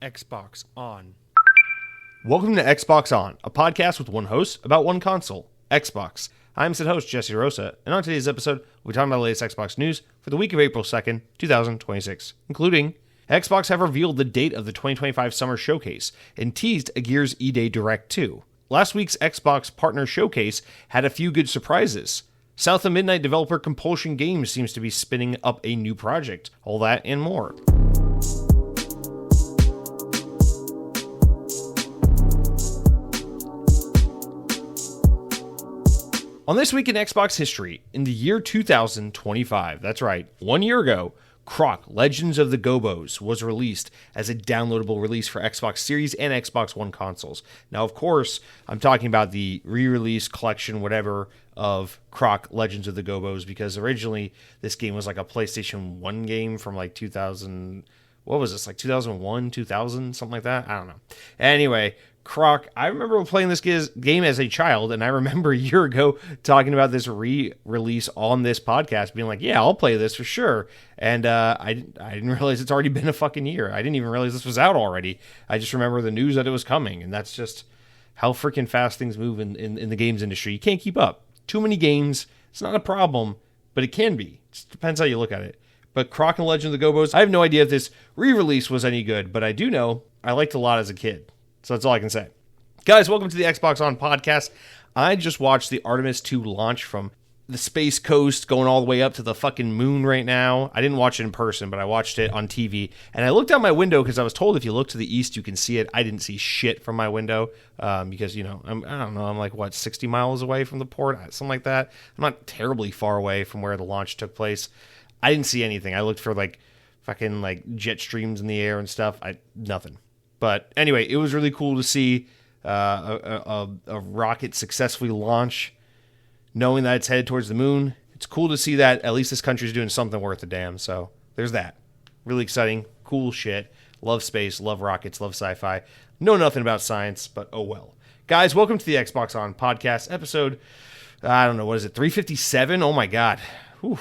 Xbox On. Welcome to Xbox On, a podcast with one host about one console, Xbox. I'm said host Jesse DeRosa, and on today's episode, we're talking about the latest Xbox news for the week of April 2nd, 2026, including Xbox have revealed the date of the 2025 Summer Showcase and teased a Gears E-Day Direct 2. Last week's Xbox Partner Showcase had a few good surprises. South of Midnight developer Compulsion Games seems to be spinning up a new project. All that and more. On this week in Xbox history, in the year 2025, that's right, 1 year ago, Croc Legends of the Gobos was released as a downloadable release for Xbox Series and Xbox One consoles. Now, of course, I'm talking about the re-release collection, whatever, of Croc Legends of the Gobos, because originally this game was like a PlayStation 1 game from like 2000, what was this, like 2001, 2000, something like that? I don't know. Anyway, Croc, I remember playing this game as a child, and I remember a year ago talking about this re-release on this podcast, being like, yeah, I'll play this for sure. And I didn't realize it's already been a fucking year. I didn't even realize this was out already. I just remember the news that it was coming, and that's just how freaking fast things move in the games industry. You can't keep up. Too many games, it's not a problem, but it can be. It just depends how you look at it. But Croc and Legend of the Gobos, I have no idea if this re-release was any good, but I do know I liked it a lot as a kid. So that's all I can say. Guys, welcome to the Xbox On podcast. I just watched the Artemis 2 launch from the Space Coast going all the way up to the fucking moon right now. I didn't watch it in person, but I watched it on TV. And I looked out my window because I was told if you look to the east, you can see it. I didn't see shit from my window because, you know, I'm like, 60 miles away from the port? Something like that. I'm not terribly far away from where the launch took place. I didn't see anything. I looked for like fucking like jet streams in the air and stuff. Nothing. But anyway, it was really cool to see a rocket successfully launch, knowing that it's headed towards the moon. It's cool to see that at least this country's doing something worth a damn. So there's that. Really exciting, cool shit. Love space, love rockets, love sci-fi. Know nothing about science, but oh well. Guys, welcome to the Xbox On podcast episode. I don't know, what is it? 357? Oh my god. Whew.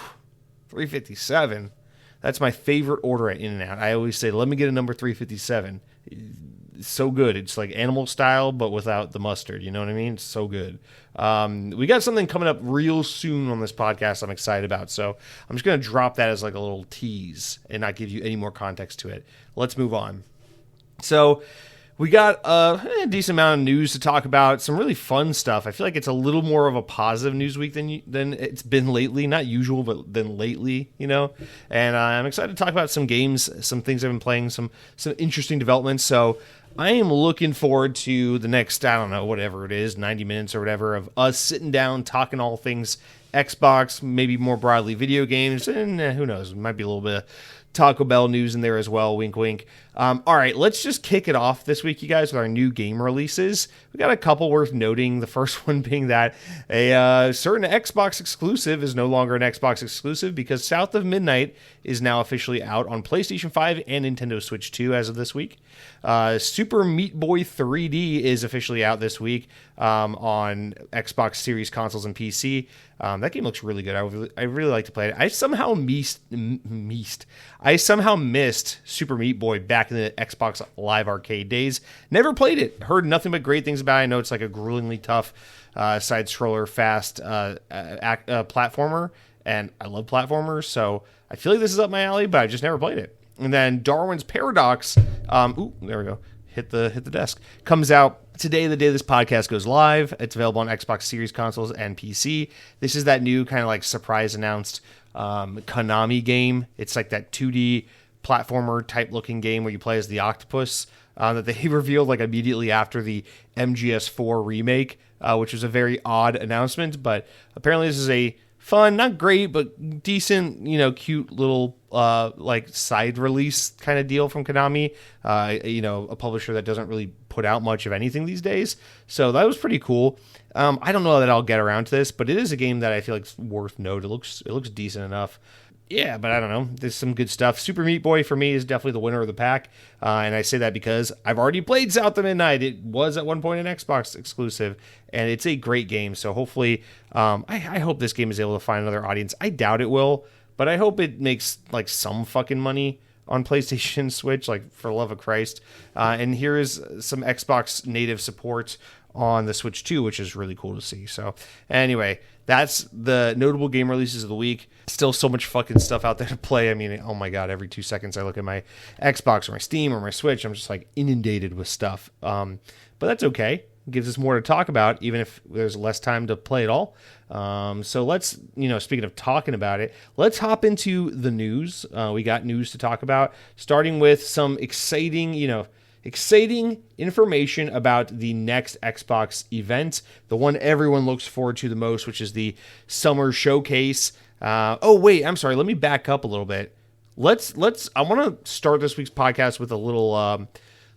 357. That's my favorite order at In-N-Out. I always say, let me get a number 357. It's so good. It's like animal style, but without the mustard. You know what I mean? It's so good. We got something coming up real soon on this podcast I'm excited about. So I'm just going to drop that as like a little tease and not give you any more context to it. Let's move on. So we got a decent amount of news to talk about. Some really fun stuff. I feel like it's a little more of a positive news week than it's been lately. Not usual, but than lately, you know. And I'm excited to talk about some games, some things I've been playing, some interesting developments. So I am looking forward to the next, I don't know, whatever it is, 90 minutes or whatever, of us sitting down, talking all things Xbox, maybe more broadly video games, and who knows, might be a little bit of Taco Bell news in there as well, wink wink. All right, let's just kick it off this week, you guys, with our new game releases. We got a couple worth noting. The first one being that a certain Xbox exclusive is no longer an Xbox exclusive because South of Midnight is now officially out on PlayStation 5 and Nintendo Switch 2 as of this week. Super Meat Boy 3D is officially out this week on Xbox Series consoles and PC. That game looks really good. I really like to play it. I somehow missed Super Meat Boy back in the Xbox Live Arcade days. Never played it. Heard nothing but great things about it. I know it's like a gruelingly tough side-scroller, fast platformer, and I love platformers, so I feel like this is up my alley, but I just never played it. And then Darwin's Paradox, there we go, hit the desk, comes out today, the day this podcast goes live. It's available on Xbox Series consoles and PC. This is that new kind of like surprise announced Konami game. It's like that 2D platformer type looking game where you play as the octopus that they revealed like immediately after the MGS4 remake, which was a very odd announcement. But apparently this is a fun, not great, but decent, you know, cute little like side release kind of deal from Konami, you know, a publisher that doesn't really put out much of anything these days. So that was pretty cool. I don't know that I'll get around to this, but it is a game that I feel like is worth note. It looks decent enough. Yeah, but I don't know. There's some good stuff. Super Meat Boy for me is definitely the winner of the pack. And I say that because I've already played South of Midnight. It was at one point an Xbox exclusive, and it's a great game. So hopefully, I hope this game is able to find another audience. I doubt it will, but I hope it makes like some fucking money. on PlayStation Switch, like for the love of Christ. And here is some Xbox native support on the Switch 2, which is really cool to see. So anyway, that's the notable game releases of the week. Still so much fucking stuff out there to play. I mean, oh my God, every 2 seconds I look at my Xbox or my Steam or my Switch, I'm just like inundated with stuff. But that's okay. It gives us more to talk about, even if there's less time to play it all. So let's, speaking of talking about it, let's hop into the news. We got news to talk about, starting with some exciting information about the next Xbox event, the one everyone looks forward to the most, which is the Summer Showcase. I'm sorry. Let me back up a little bit. I want to start this week's podcast with a little,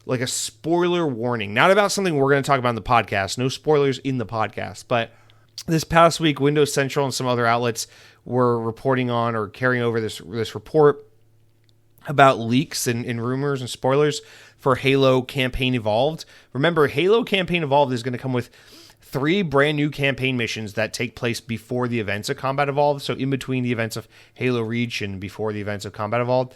like a spoiler warning, not about something we're going to talk about in the podcast. No spoilers in the podcast, but this past week, Windows Central and some other outlets were reporting on or carrying over this report about leaks and rumors and spoilers for Halo Campaign Evolved. Remember, Halo Campaign Evolved is going to come with 3 brand new campaign missions that take place before the events of Combat Evolved. So in between the events of Halo Reach and before the events of Combat Evolved.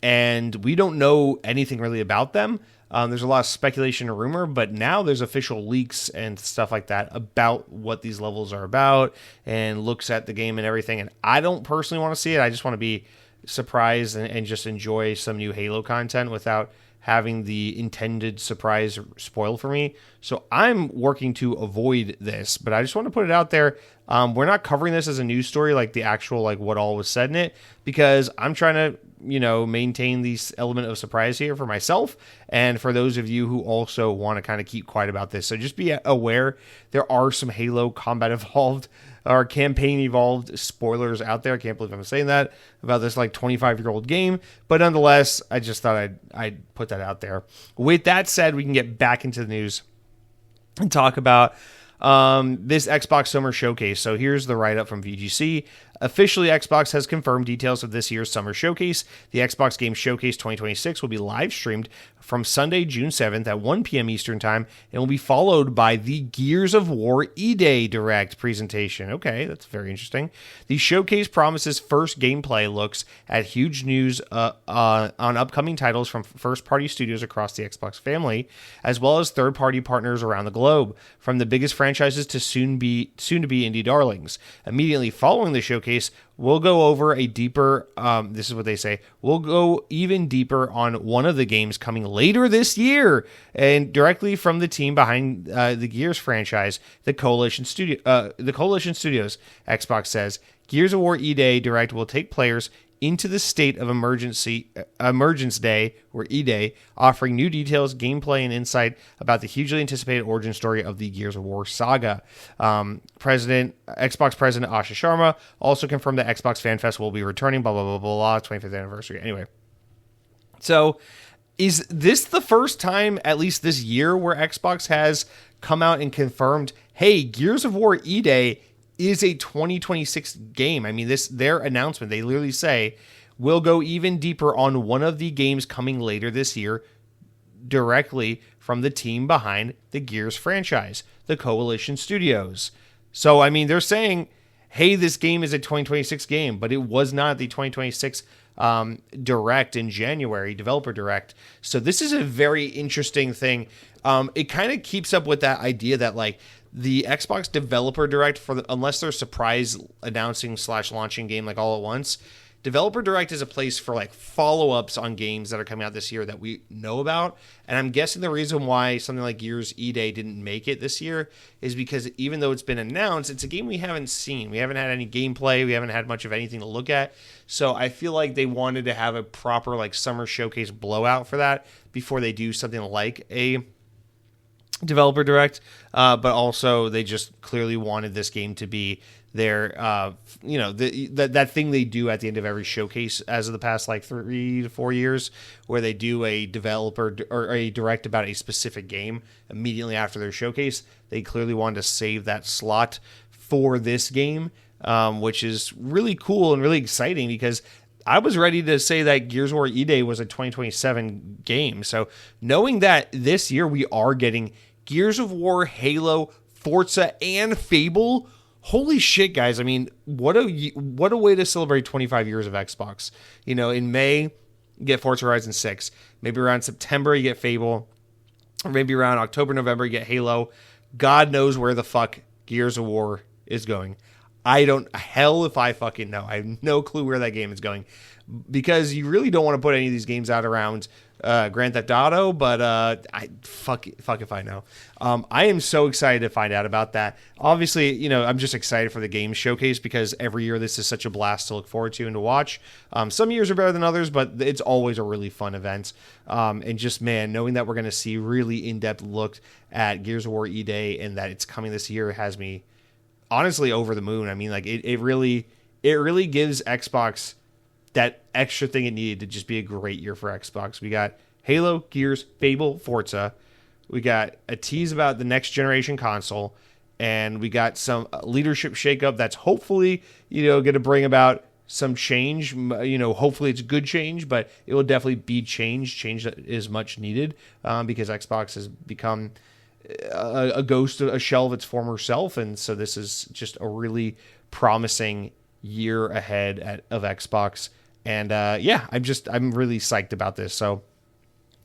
And we don't know anything really about them. There's a lot of speculation and rumor, but now there's official leaks and stuff like that about what these levels are about and looks at the game and everything. And I don't personally want to see it. I just want to be surprised and just enjoy some new Halo content without having the intended surprise spoiled for me. So I'm working to avoid this, but I just want to put it out there. We're not covering this as a news story, like the actual, like what all was said in it, because I'm trying to, maintain this element of surprise here for myself. And for those of you who also want to kind of keep quiet about this. So just be aware there are some Halo Combat Evolved or Campaign Evolved spoilers out there. I can't believe I'm saying that about this like 25-year-old game. But nonetheless, I just thought I'd put that out there. With that said, we can get back into the news and talk about this Xbox Summer Showcase. So here's the write-up from VGC. Officially, Xbox has confirmed details of this year's Summer Showcase. The Xbox Game Showcase 2026 will be live streamed from Sunday, June 7th at 1 p.m. Eastern Time, and will be followed by the Gears of War E-Day Direct presentation. Okay, that's very interesting. The showcase promises first gameplay looks at huge news on upcoming titles from first-party studios across the Xbox family, as well as third-party partners around the globe, from the biggest franchises to soon-to-be indie darlings. Immediately following the showcase, we'll go over a deeper, this is what they say, we'll go even deeper on one of the games coming later this year, and directly from the team behind the Gears franchise, the Coalition Studios, Xbox says. Gears of War E-Day Direct will take players into the state of Emergence Day, or E-Day, offering new details, gameplay, and insight about the hugely anticipated origin story of the Gears of War saga. Xbox President Asha Sharma also confirmed that Xbox Fan Fest will be returning, blah, blah, blah, blah, 25th anniversary. Anyway, so is this the first time, at least this year, where Xbox has come out and confirmed, hey, Gears of War E-Day is a 2026 game? I mean, their announcement, they literally say, we'll go even deeper on one of the games coming later this year, directly from the team behind the Gears franchise, the Coalition Studios. So, I mean, they're saying, hey, this game is a 2026 game, but it was not the 2026 Direct in January, Developer Direct. So this is a very interesting thing. It kind of keeps up with that idea that, like, the Xbox Developer Direct, unless they're surprise announcing / launching game like all at once, Developer Direct is a place for like follow-ups on games that are coming out this year that we know about. And I'm guessing the reason why something like Gears E-Day didn't make it this year is because even though it's been announced, it's a game we haven't seen. We haven't had any gameplay. We haven't had much of anything to look at. So I feel like they wanted to have a proper like summer showcase blowout for that before they do something like a Developer Direct, but also they just clearly wanted this game to be their, that thing they do at the end of every showcase as of the past like 3 to 4 years, where they do a developer or a direct about a specific game immediately after their showcase. They clearly wanted to save that slot for this game, which is really cool and really exciting because I was ready to say that Gears of War E-Day was a 2027 game. So knowing that this year we are getting Gears of War, Halo, Forza, and Fable, holy shit, guys. I mean, what a way to celebrate 25 years of Xbox. In May, you get Forza Horizon 6. Maybe around September, you get Fable. Or maybe around October, November, you get Halo. God knows where the fuck Gears of War is going. Hell if I fucking know. I have no clue where that game is going. Because you really don't want to put any of these games out around Grand Theft Auto, but fuck if I know. I am so excited to find out about that. Obviously, I'm just excited for the game showcase because every year this is such a blast to look forward to and to watch. Some years are better than others, but it's always a really fun event. And just, man, knowing that we're going to see really in-depth look at Gears of War E-Day and that it's coming this year has me honestly over the moon. I mean, like it really gives Xbox that extra thing it needed to just be a great year for Xbox. We got Halo, Gears, Fable, Forza. We got a tease about the next generation console, and we got some leadership shakeup that's hopefully, going to bring about some change. Hopefully it's good change, but it will definitely be change that is much needed because Xbox has become a ghost, a shell of its former self, and so this is just a really promising year ahead of Xbox. And I'm really psyched about this. So,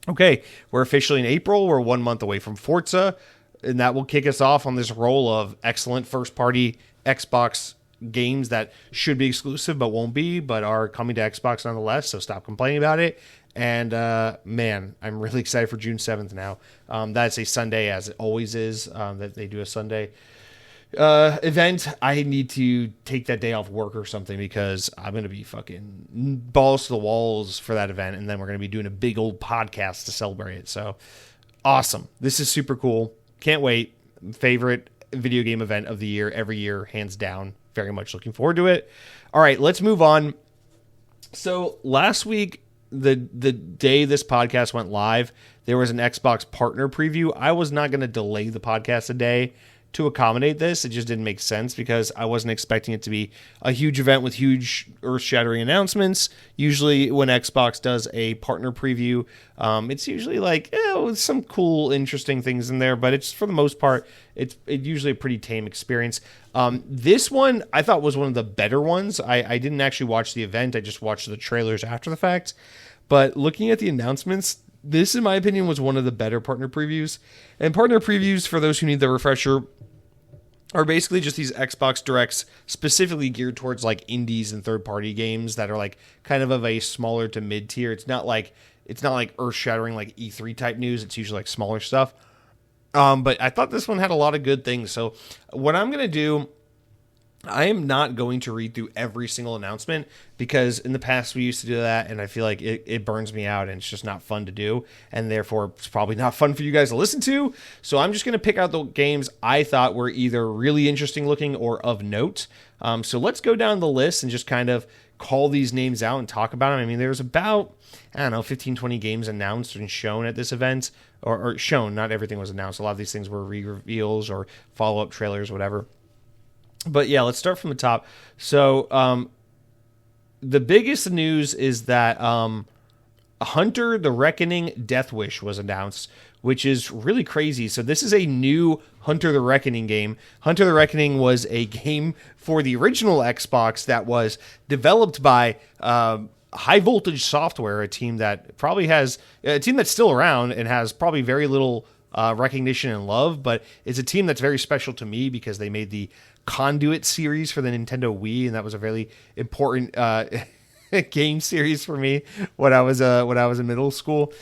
okay, we're officially in April. We're 1 month away from Forza, and that will kick us off on this roll of excellent first-party Xbox games that should be exclusive but won't be, but are coming to Xbox nonetheless. So stop complaining about it. And man, I'm really excited for June 7th now. That's a Sunday, as it always is. That they do a Sunday event. I need to take that day off work or something because I'm going to be fucking balls to the walls for that event, and then we're going to be doing a big old podcast to celebrate it. So awesome. This is super cool. Can't wait. Favorite video game event of the year every year, hands down. Very much looking forward to it. All right, let's move on. So last week, the day this podcast went live, there was an Xbox partner preview. I was not going to delay the podcast a day to accommodate this. It just didn't make sense because I wasn't expecting it to be a huge event with huge earth-shattering announcements. Usually when Xbox does a partner preview, it's usually like some cool, interesting things in there, but it's for the most part, it's usually a pretty tame experience. This one I thought was one of the better ones. I didn't actually watch the event. I just watched the trailers after the fact. But looking at the announcements, this, in my opinion, was one of the better partner previews. And partner previews, for those who need the refresher, are basically just these Xbox Directs specifically geared towards like indies and third-party games that are like kind of a smaller to mid-tier. It's not like earth-shattering like E3 type news. It's usually like smaller stuff. But I thought this one had a lot of good things. So what I'm going to do, I am not going to read through every single announcement because in the past we used to do that, and I feel like it burns me out and it's just not fun to do, and therefore it's probably not fun for you guys to listen to. So I'm just going to pick out the games I thought were either really interesting looking or of note. So let's go down the list and just kind of call these names out and talk about them. I mean, there's about, 15, 20 games announced and shown at this event, or shown, not everything was announced. A lot of these things were re-reveals or follow-up trailers, whatever. But yeah, let's start from the top. So the biggest news is that Hunter the Reckoning Death Wish was announced, which is really crazy. So this is a new Hunter the Reckoning game. Hunter the Reckoning was a game for the original Xbox that was developed by High Voltage Software, a team that probably has a team that's still around and has probably very little recognition and love, but it's a team that's very special to me because they made the Conduit series for the Nintendo Wii, and that was a really important game series for me when I was in middle school.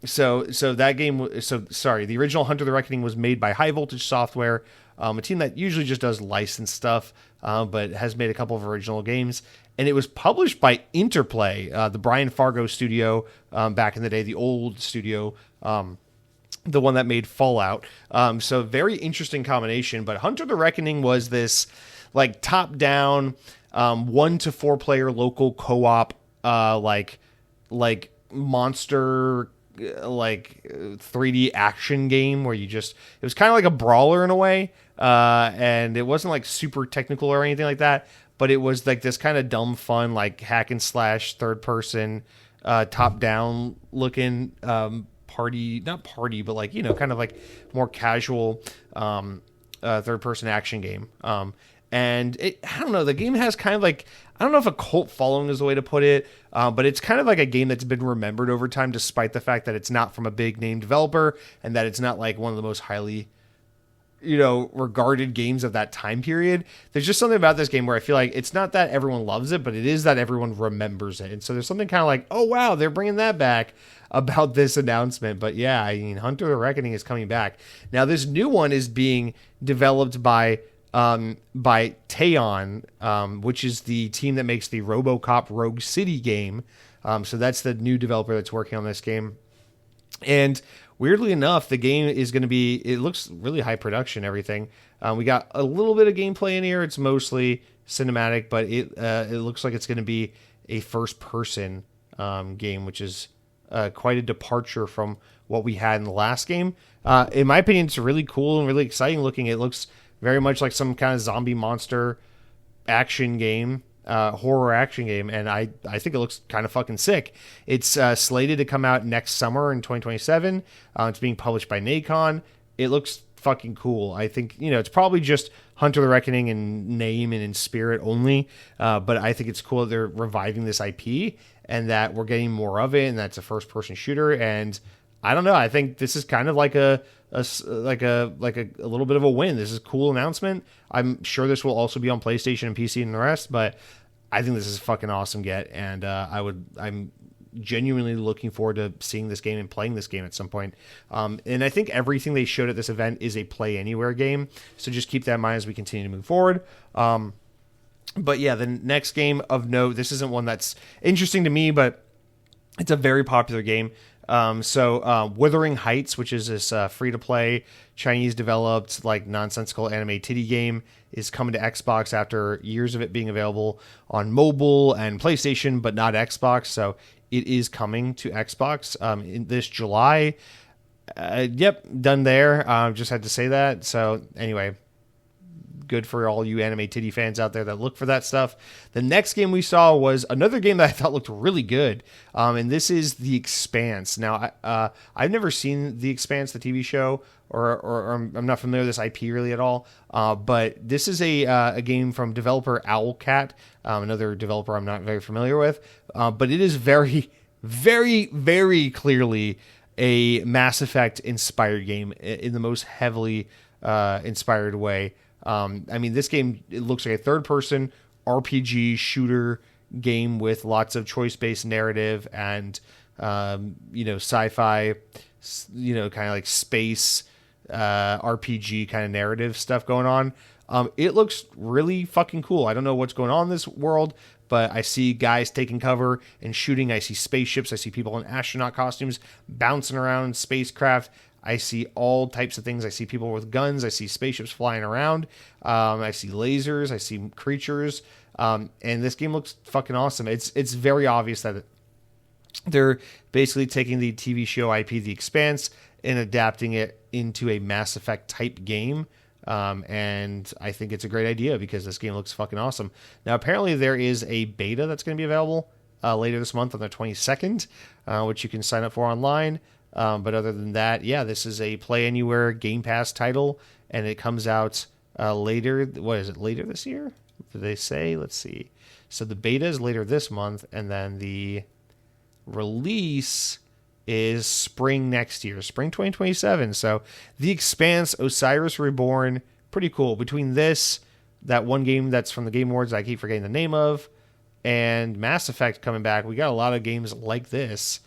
So that game, the original Hunter the Reckoning was made by High Voltage Software, a team that usually just does licensed stuff, but has made a couple of original games. And it was published by Interplay, the Brian Fargo studio back in the day, the old studio. The one that made Fallout. So very interesting combination. But Hunter the Reckoning was this like top-down 1 to 4 player local co-op like monster like 3D action game where it was kind of like a brawler in a way. And it wasn't like super technical or anything like that, but it was like this kind of dumb fun like hack and slash third person top-down looking not party, but like, kind of like more casual third person action game. And I don't know, the game has kind of like, I don't know if a cult following is the way to put it, but it's kind of like a game that's been remembered over time, despite the fact that it's not from a big name developer and that it's not like one of the most highly, regarded games of that time period. There's just something about this game where I feel like it's not that everyone loves it, but it is that everyone remembers it. And so there's something kind of like, oh wow, they're bringing that back about this announcement. But yeah, I mean, Hunter the Reckoning is coming back. Now this new one is being developed by Teon, which is the team that makes the RoboCop Rogue City game. So that's the new developer that's working on this game. And weirdly enough, the game is going to be, it looks really high production, everything. We got a little bit of gameplay in here. It's mostly cinematic, but it looks like it's going to be a first-person game, which is quite a departure from what we had in the last game. In my opinion, it's really cool and really exciting looking. It looks very much like some kind of zombie monster action game, horror action game, and I think it looks kind of fucking sick. It's slated to come out next summer in 2027. It's being published by Nacon. It looks fucking cool. I think, it's probably just Hunter the Reckoning in name and in spirit only, but I think it's cool that they're reviving this IP and that we're getting more of it, and that's a first-person shooter, and I don't know. I think this is kind of like a little bit of a win. This is a cool announcement. I'm sure this will also be on PlayStation and PC and the rest, but I think this is fucking awesome get, and I'm genuinely looking forward to seeing this game and playing this game at some point. And I think everything they showed at this event is a play anywhere game, so just keep that in mind as we continue to move forward. But yeah, the next game of note, this isn't one that's interesting to me, but it's a very popular game. Wuthering Heights, which is this free-to-play, Chinese-developed, nonsensical anime titty game, is coming to Xbox after years of it being available on mobile and PlayStation, but not Xbox. So it is coming to Xbox in this July. Yep, done there. Just had to say that. So anyway, good for all you anime titty fans out there that look for that stuff. The next game we saw was another game that I thought looked really good, and this is The Expanse. Now, I've never seen The Expanse, the TV show, or I'm not familiar with this IP really at all, but this is a game from developer Owlcat, another developer I'm not very familiar with, but it is very, very, very clearly a Mass Effect inspired game in the most heavily inspired way. This game, it looks like a third-person RPG shooter game with lots of choice-based narrative and, sci-fi, kind of like space RPG kind of narrative stuff going on. It looks really fucking cool. I don't know what's going on in this world, but I see guys taking cover and shooting. I see spaceships. I see people in astronaut costumes bouncing around in spacecraft. I see all types of things. I see people with guns. I see spaceships flying around. I see lasers. I see creatures. And this game looks fucking awesome. It's very obvious that they're basically taking the TV show IP The Expanse and adapting it into a Mass Effect type game. And I think it's a great idea because this game looks fucking awesome. Now, apparently there is a beta that's going to be available later this month on the 22nd, which you can sign up for online. But other than that, yeah, this is a Play Anywhere Game Pass title, and it comes out later. What is it, later this year? Did they say? Let's see. So the beta is later this month, and then the release is spring next year, spring 2027. So The Expanse, Osiris Reborn, pretty cool. Between this, that one game that's from the Game Awards I keep forgetting the name of, and Mass Effect coming back, we got a lot of games like this.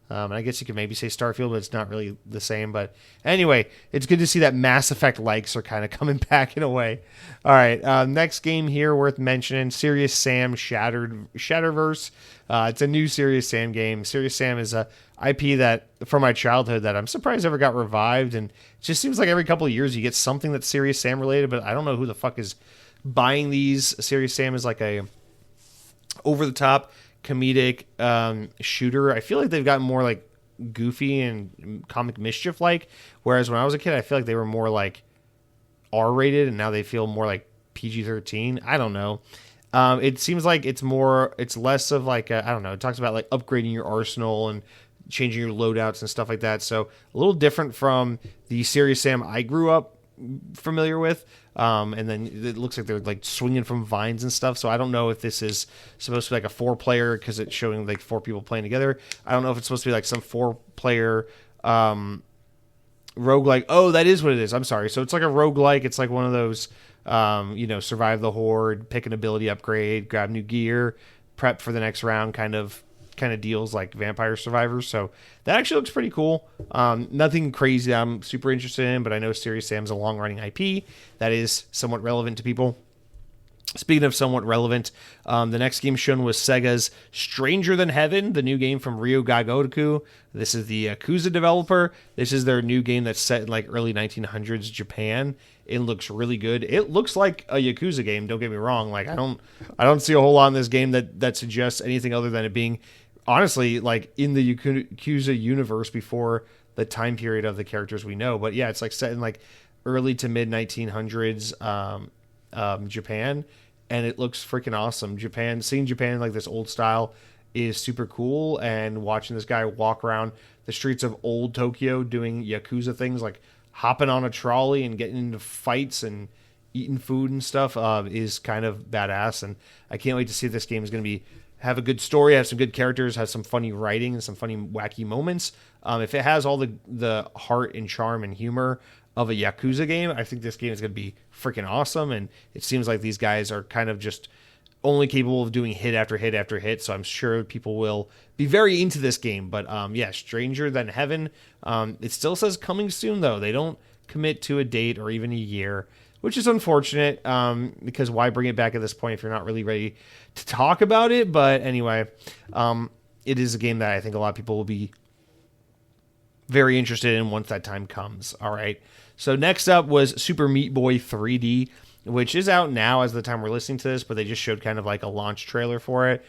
And I guess you could maybe say Starfield, but it's not really the same. But anyway, it's good to see that Mass Effect likes are kind of coming back in a way. All right, next game here worth mentioning, Serious Sam Shatterverse. It's a new Serious Sam game. Serious Sam is a IP that, from my childhood, that I'm surprised ever got revived. And it just seems like every couple of years you get something that's Serious Sam related, but I don't know who the fuck is buying these. Serious Sam is like a over-the-top comedic shooter. I feel like they've gotten more like goofy and comic mischief like, whereas when I was a kid I feel like they were more like R-rated, and now they feel more like PG-13. I don't know. It seems like it's less of like I don't know, it talks about like upgrading your arsenal and changing your loadouts and stuff like that, so a little different from the Serious Sam I grew up familiar with. And then it looks like they're like swinging from vines and stuff. So I don't know if this is supposed to be like a 4-player because it's showing like 4 people playing together. I don't know if it's supposed to be like some 4-player roguelike. Oh, that is what it is. I'm sorry. So it's like a roguelike. It's like one of those, survive the horde, pick an ability upgrade, grab new gear, prep for the next round kind of deals like Vampire Survivors. So that actually looks pretty cool. Nothing crazy that I'm super interested in, but I know Serious Sam's a long-running IP that is somewhat relevant to people. Speaking of somewhat relevant, the next game shown was Sega's Stranger Than Heaven, the new game from Ryo Gagotoku. This is the Yakuza developer. This is their new game that's set in like early 1900s Japan. It looks really good. It looks like a Yakuza game, don't get me wrong. Like I don't see a whole lot in this game that suggests anything other than it being honestly like in the Yakuza universe before the time period of the characters we know. But yeah, it's like set in like early to mid 1900s Japan. And it looks freaking awesome. Seeing Japan like this old style is super cool. And watching this guy walk around the streets of old Tokyo doing Yakuza things like hopping on a trolley and getting into fights and eating food and stuff is kind of badass. And I can't wait to see if this game is going to have a good story, have some good characters, have some funny writing and some funny wacky moments. If it has all the heart and charm and humor of a Yakuza game, I think this game is going to be freaking awesome. And it seems like these guys are kind of just only capable of doing hit after hit after hit. So I'm sure people will be very into this game. But Stranger Than Heaven. It still says coming soon, though. They don't commit to a date or even a year, which is unfortunate because why bring it back at this point if you're not really ready to talk about it? But anyway, it is a game that I think a lot of people will be very interested in once that time comes. All right. So next up was Super Meat Boy 3D, which is out now as the time we're listening to this, but they just showed kind of like a launch trailer for it.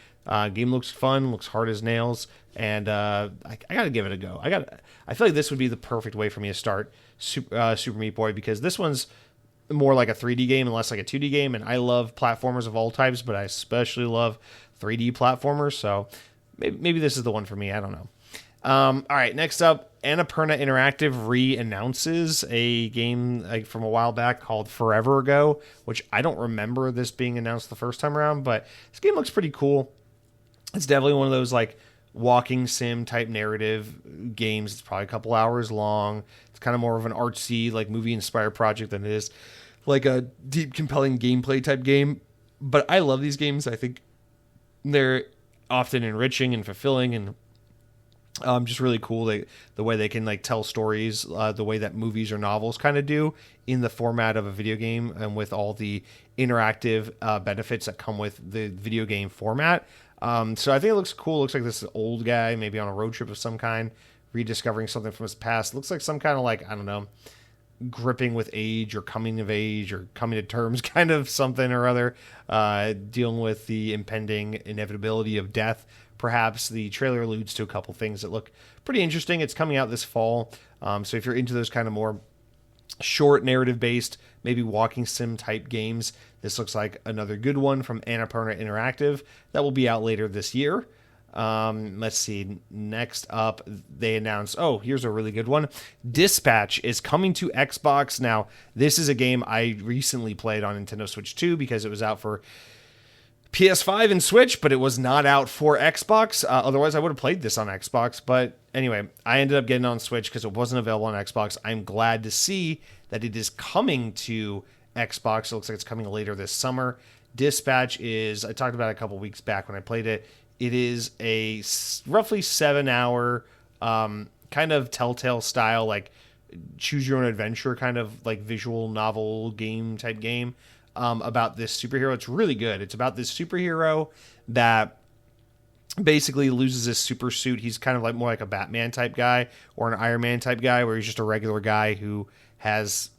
Game looks fun, looks hard as nails, and I got to give it a go. I feel like this would be the perfect way for me to start Super Meat Boy because this one's more like a 3D game and less like a 2D game, and I love platformers of all types, but I especially love 3D platformers, so maybe this is the one for me. I don't know. All right, next up, Annapurna Interactive re-announces a game from a while back called Forever Ago, which I don't remember this being announced the first time around, but this game looks pretty cool. It's definitely one of those like walking sim type narrative games. It's probably a couple hours long. It's kind of more of an artsy, like movie-inspired project than it is like a deep, compelling gameplay type game. But I love these games. I think they're often enriching and fulfilling and just really cool. The way they can like tell stories, the way that movies or novels kind of do in the format of a video game and with all the interactive benefits that come with the video game format. So I think it looks cool. It looks like this old guy, maybe on a road trip of some kind, rediscovering something from his past. It looks like some kind of like, I don't know, gripping with age or coming of age or coming to terms kind of something or other, dealing with the impending inevitability of death. Perhaps the trailer alludes to a couple things that look pretty interesting. It's coming out this fall. So if you're into those kind of more short narrative based, maybe walking sim type games, this looks like another good one from Annapurna Interactive that will be out later this year. Let's see. Next up, they announced, here's a really good one. Dispatch is coming to Xbox. Now, this is a game I recently played on Nintendo Switch 2 because it was out for PS5 and Switch, but it was not out for Xbox. Otherwise, I would have played this on Xbox. But anyway, I ended up getting on Switch because it wasn't available on Xbox. I'm glad to see that it is coming to Xbox. It looks like it's coming later this summer. Dispatch is, I talked about it a couple weeks back when I played it. It is a roughly 7-hour kind of Telltale style, like choose your own adventure kind of like visual novel game type game. About this superhero. It's really good. It's about this superhero that basically loses his super suit. He's kind of like more like a Batman type guy or an Iron Man type guy where he's just a regular guy who has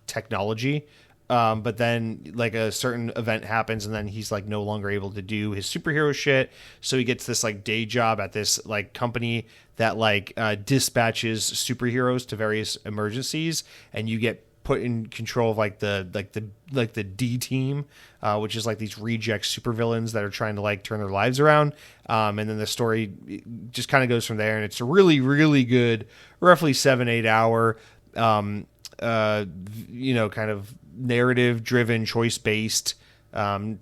technology. But then like a certain event happens and then he's like no longer able to do his superhero shit. So he gets this like day job at this like company that like dispatches superheroes to various emergencies, and you get put in control of like the D team, which is like these reject supervillains that are trying to like turn their lives around. And then the story just kind of goes from there. And it's a really, really good, roughly 7-8 hour kind of narrative-driven, choice-based,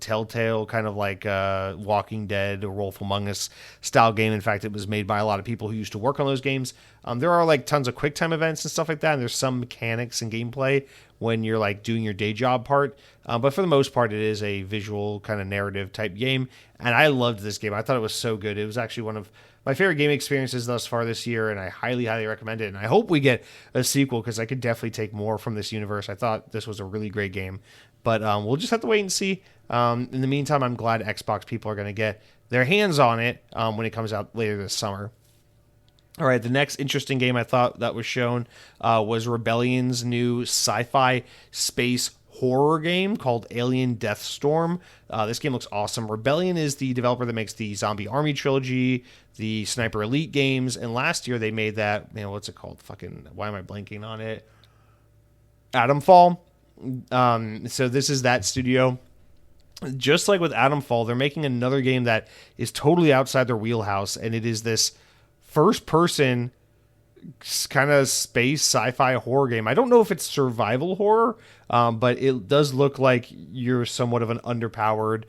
telltale, kind of like Walking Dead or Wolf Among Us style game. In fact, it was made by a lot of people who used to work on those games. There are like tons of quick time events and stuff like that, and there's some mechanics and gameplay when you're like doing your day job part. But for the most part, it is a visual kind of narrative type game, and I loved this game. I thought it was so good. It was actually one of my favorite game experiences thus far this year, and I highly, highly recommend it. And I hope we get a sequel because I could definitely take more from this universe. I thought this was a really great game, but we'll just have to wait and see. In the meantime, I'm glad Xbox people are going to get their hands on it when it comes out later this summer. All right, the next interesting game I thought that was shown was Rebellion's new sci-fi space horror game called Alien Deathstorm. This game looks awesome. Rebellion is the developer that makes the Zombie Army trilogy, the Sniper Elite games, and last year they made that, what's it called? Why am I blanking on it? Atomfall. So this is that studio. Just like with Atomfall, they're making another game that is totally outside their wheelhouse, and it is this first-person kind of space sci-fi horror game. I don't know if it's survival horror, but it does look like you're somewhat of an underpowered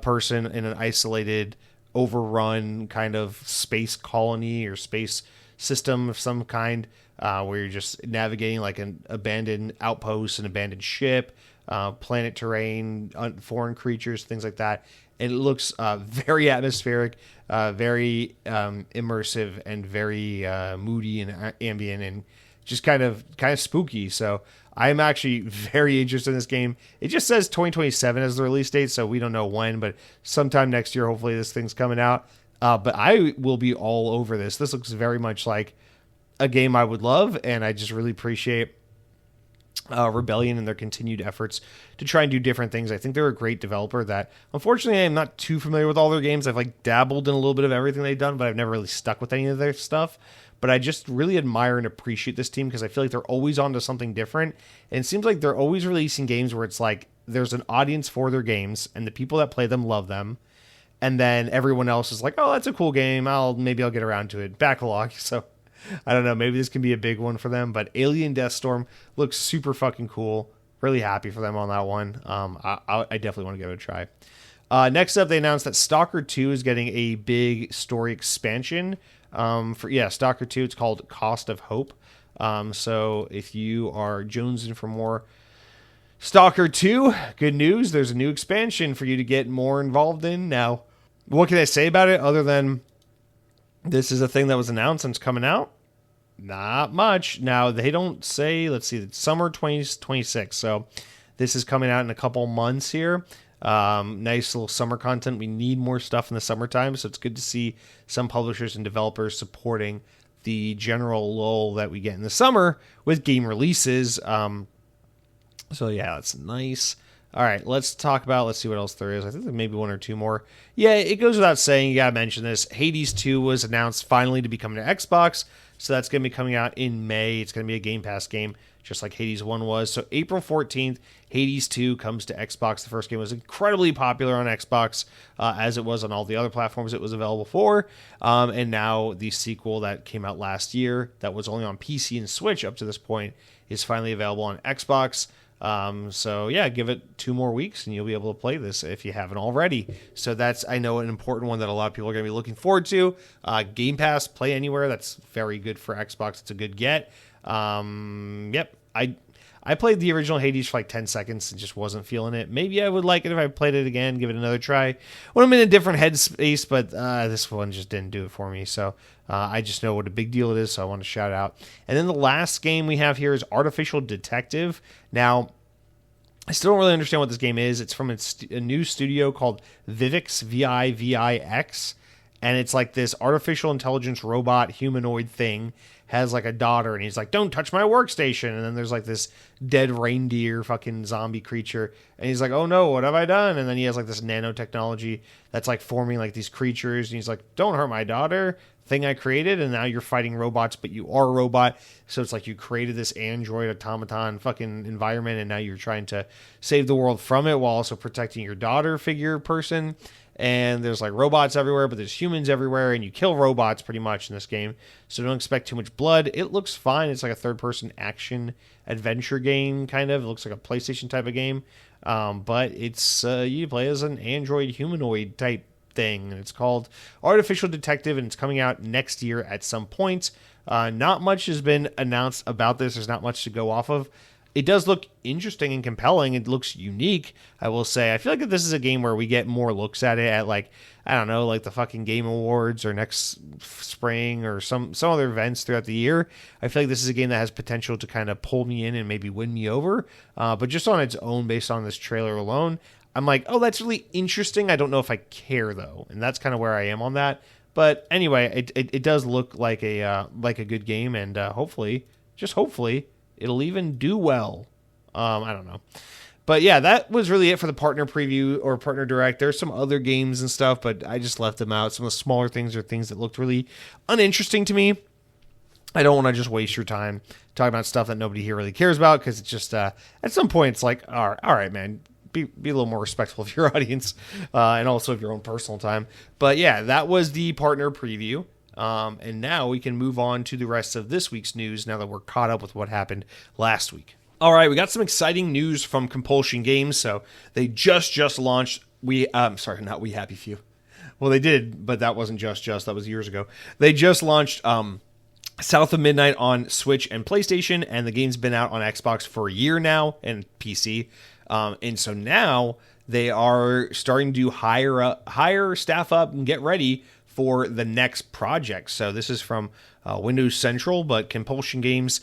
person in an isolated, overrun kind of space colony or space system of some kind, where you're just navigating like an abandoned outpost, an abandoned ship, planet terrain, foreign creatures, things like that. And it looks very atmospheric, very immersive, and very moody and ambient, and just kind of spooky. So I'm actually very interested in this game. It just says 2027 as the release date, so we don't know when, but sometime next year, hopefully this thing's coming out. But I will be all over this. This looks very much like a game I would love, and I just really appreciate Rebellion and their continued efforts to try and do different things. I think they're a great developer that, unfortunately, I'm not too familiar with all their games. I've like dabbled in a little bit of everything they've done, but I've never really stuck with any of their stuff. But I just really admire and appreciate this team because I feel like they're always on to something different. And it seems like they're always releasing games where it's like there's an audience for their games and the people that play them love them. And then everyone else is like, oh, that's a cool game. Maybe I'll get around to it. Backlog. So I don't know. Maybe this can be a big one for them. But Alien Deathstorm looks super fucking cool. Really happy for them on that one. I definitely want to give it a try. Next up, they announced that Stalker 2 is getting a big story expansion. Stalker 2. It's called Cost of Hope. So if you are jonesing for more Stalker 2, good news. There's a new expansion for you to get more involved in. Now, what can I say about it other than this is a thing that was announced and it's coming out? Not much. Now, they don't say, let's see, it's summer 2026. So this is coming out in a couple months here. Nice little summer content. We need more stuff in the summertime. So it's good to see some publishers and developers supporting the general lull that we get in the summer with game releases. So yeah, that's nice. All right, let's see what else there is. I think there may be one or two more. Yeah, it goes without saying, you gotta mention this. Hades 2 was announced finally to be coming to Xbox, so that's going to be coming out in May. It's going to be a Game Pass game, just like Hades 1 was. So April 14th, Hades 2 comes to Xbox. The first game was incredibly popular on Xbox, as it was on all the other platforms it was available for. And now the sequel that came out last year, that was only on PC and Switch up to this point, is finally available on Xbox. So yeah, give it 2 more weeks and you'll be able to play this if you haven't already. So that's, I know, an important one that a lot of people are going to be looking forward to. Game Pass, play anywhere. That's very good for Xbox. It's a good get. Yep. I played the original Hades for like 10 seconds and just wasn't feeling it. Maybe I would like it if I played it again, give it another try when I'm in a different headspace, but this one just didn't do it for me. So I just know what a big deal it is, so I want to shout out. And then the last game we have here is Artificial Detective. Now, I still don't really understand what this game is. It's from a new studio called Vivix, Vivix, and it's like this artificial intelligence robot humanoid thing. Has like a daughter, and he's like, don't touch my workstation. And then there's like this dead reindeer fucking zombie creature, and he's like, oh no, what have I done? And then he has like this nanotechnology that's like forming like these creatures, and he's like, don't hurt my daughter. thing I created, and now you're fighting robots, but you are a robot. So it's like you created this android automaton fucking environment, and now you're trying to save the world from it while also protecting your daughter figure person. And there's like robots everywhere, but there's humans everywhere, and you kill robots pretty much in this game. So don't expect too much blood. It looks fine. It's like a third-person action adventure game, kind of. It looks like a PlayStation type of game. But it's you play as an android humanoid type thing. And it's called Artificial Detective, and it's coming out next year at some point. Not much has been announced about this. There's not much to go off of. It does look interesting and compelling. It looks unique, I will say. I feel like if this is a game where we get more looks at it at, like, I don't know, like the fucking Game Awards or next spring or some other events throughout the year, I feel like this is a game that has potential to kind of pull me in and maybe win me over. But just on its own, based on this trailer alone, I'm like, oh, that's really interesting. I don't know if I care, though. And that's kind of where I am on that. But anyway, it does look like a good game, and hopefully, it'll even do well. I don't know. But yeah, that was really it for the partner preview or partner direct. There's some other games and stuff, but I just left them out. Some of the smaller things are things that looked really uninteresting to me. I don't want to just waste your time talking about stuff that nobody here really cares about, because it's just, at some point, it's like, all right, man, be a little more respectful of your audience and also of your own personal time. But yeah, that was the partner preview. And now we can move on to the rest of this week's news now that we're caught up with what happened last week. All right, we got some exciting news from Compulsion Games. So they just launched not We Happy Few. Well, they did, but that wasn't just that was years ago. They just launched South of Midnight on Switch and PlayStation, and the game's been out on Xbox for a year now and PC. And so now they are starting to hire staff up and get ready for the next project. So this is from Windows Central, but Compulsion Games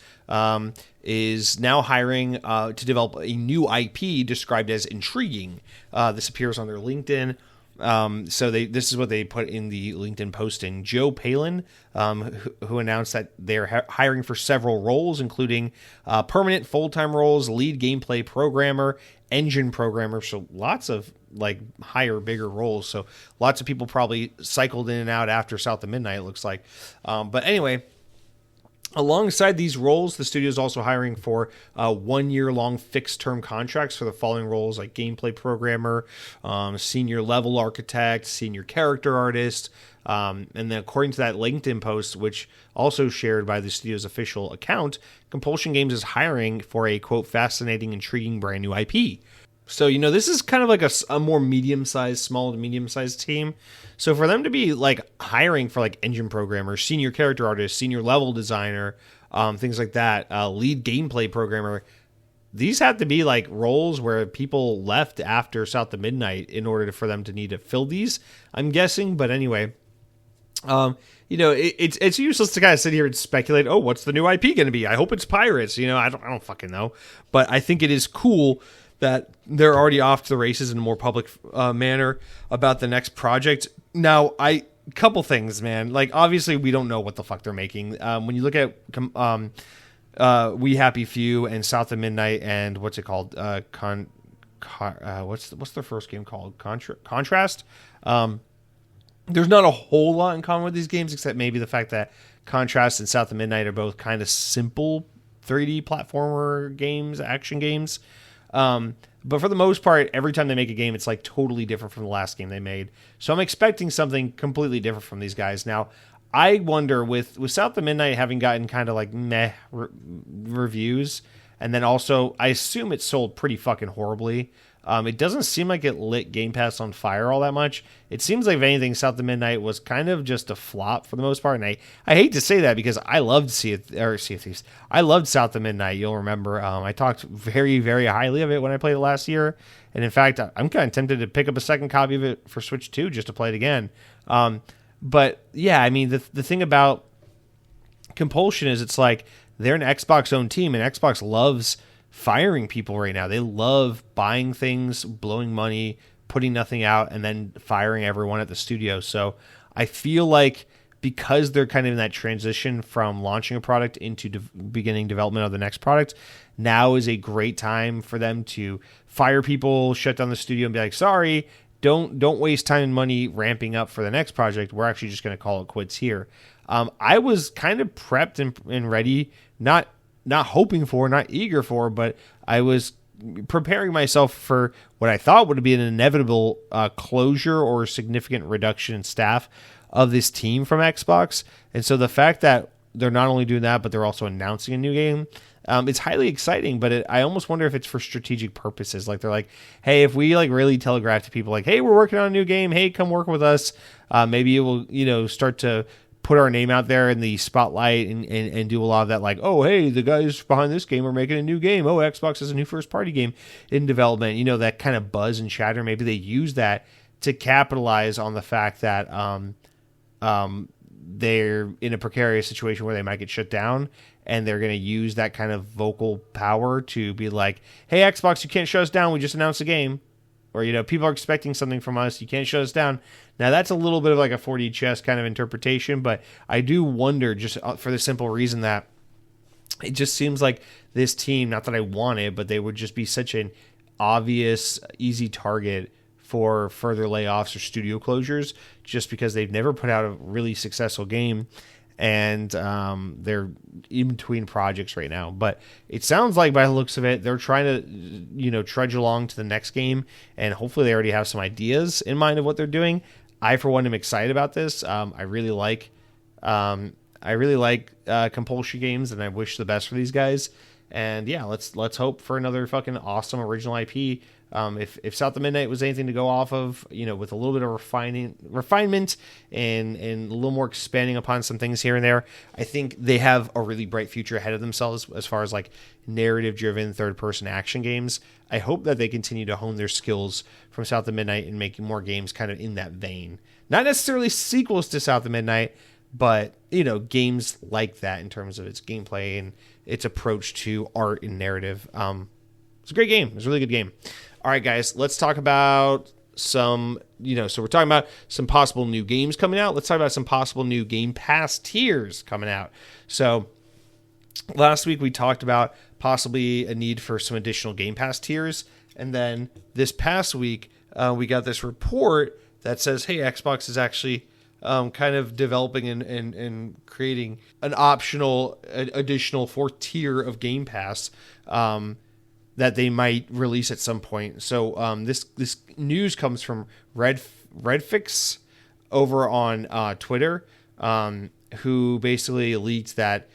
is now hiring to develop a new IP described as intriguing. This appears on their LinkedIn. So this is what they put in the LinkedIn posting. Joe Palin, who announced that they're hiring for several roles, including permanent full-time roles, lead gameplay programmer, engine programmer. So lots of like higher, bigger roles. So lots of people probably cycled in and out after South of Midnight, it looks like. But anyway, alongside these roles, the studio is also hiring for 1 year long fixed term contracts for the following roles, like gameplay programmer, senior level architect, senior character artist. And then according to that LinkedIn post, which also shared by the studio's official account, Compulsion Games is hiring for a, quote, fascinating, intriguing brand new IP. So, this is kind of like a more small to medium-sized team. So for them to be like hiring for like engine programmer, senior character artist, senior level designer, things like that, lead gameplay programmer, these have to be like roles where people left after South of Midnight in order for them to need to fill these, I'm guessing. But anyway, it's useless to kind of sit here and speculate, oh, what's the new IP going to be? I hope it's Pirates. I don't fucking know. But I think it is cool that they're already off to the races in a more public manner about the next project. Now, couple things, man. Like, obviously, we don't know what the fuck they're making. When you look at We Happy Few and South of Midnight and what's it called? What's their first game called? Contrast. There's not a whole lot in common with these games, except maybe the fact that Contrast and South of Midnight are both kind of simple 3D platformer games, action games. But for the most part, every time they make a game, it's like totally different from the last game they made. So I'm expecting something completely different from these guys. Now, I wonder with South of Midnight having gotten kind of like meh reviews, and then also I assume it sold pretty fucking horribly. It doesn't seem like it lit Game Pass on fire all that much. It seems like, if anything, South of Midnight was kind of just a flop for the most part. And I hate to say that because I loved Sea of Thieves. I loved South of Midnight. You'll remember I talked very, very highly of it when I played it last year. And in fact, I'm kind of tempted to pick up a second copy of it for Switch 2 just to play it again. But yeah, I mean, the thing about Compulsion is it's like they're an Xbox-owned team, and Xbox loves firing people right now. They love buying things, blowing money, putting nothing out, and then firing everyone at the studio. So I feel like because they're kind of in that transition from launching a product into beginning development of the next product, now is a great time for them to fire people, shut down the studio, and be like, sorry, don't waste time and money ramping up for the next project. We're actually just going to call it quits here. I was kind of prepped and ready, not hoping for, not eager for, but I was preparing myself for what I thought would be an inevitable closure or significant reduction in staff of this team from Xbox. And so the fact that they're not only doing that, but they're also announcing a new game, it's highly exciting, but I almost wonder if it's for strategic purposes. Like they're like, hey, if we like really telegraph to people like, hey, we're working on a new game, hey, come work with us. Maybe it will, start to put our name out there in the spotlight and do a lot of that. Like, oh, hey, the guys behind this game are making a new game. Oh, Xbox has a new first party game in development. That kind of buzz and chatter. Maybe they use that to capitalize on the fact that, they're in a precarious situation where they might get shut down, and they're going to use that kind of vocal power to be like, hey, Xbox, you can't shut us down. We just announced a game. Or, people are expecting something from us. You can't shut us down. Now, that's a little bit of like a 4D chess kind of interpretation, but I do wonder, just for the simple reason that it just seems like this team, not that I want it, but they would just be such an obvious, easy target for further layoffs or studio closures, just because they've never put out a really successful game, and they're in between projects right now. But it sounds like, by the looks of it, they're trying to trudge along to the next game, and hopefully they already have some ideas in mind of what they're doing. I, for one, am excited about this. I really like Compulsion Games, and I wish the best for these guys. And yeah, let's hope for another fucking awesome original IP. If South of Midnight was anything to go off of, with a little bit of refinement and a little more expanding upon some things here and there, I think they have a really bright future ahead of themselves as far as like narrative-driven third-person action games. I hope that they continue to hone their skills from South of Midnight and making more games kind of in that vein. Not necessarily sequels to South of Midnight, but games like that in terms of its gameplay and its approach to art and narrative. It's a great game. It's a really good game. All right, guys, let's talk about some, so we're talking about some possible new games coming out. Let's talk about some possible new Game Pass tiers coming out. So last week we talked about possibly a need for some additional Game Pass tiers. And then this past week, we got this report that says, hey, Xbox is actually kind of developing and creating an optional additional fourth tier of Game Pass that they might release at some point. So this news comes from Redfix over on Twitter, who basically leaked that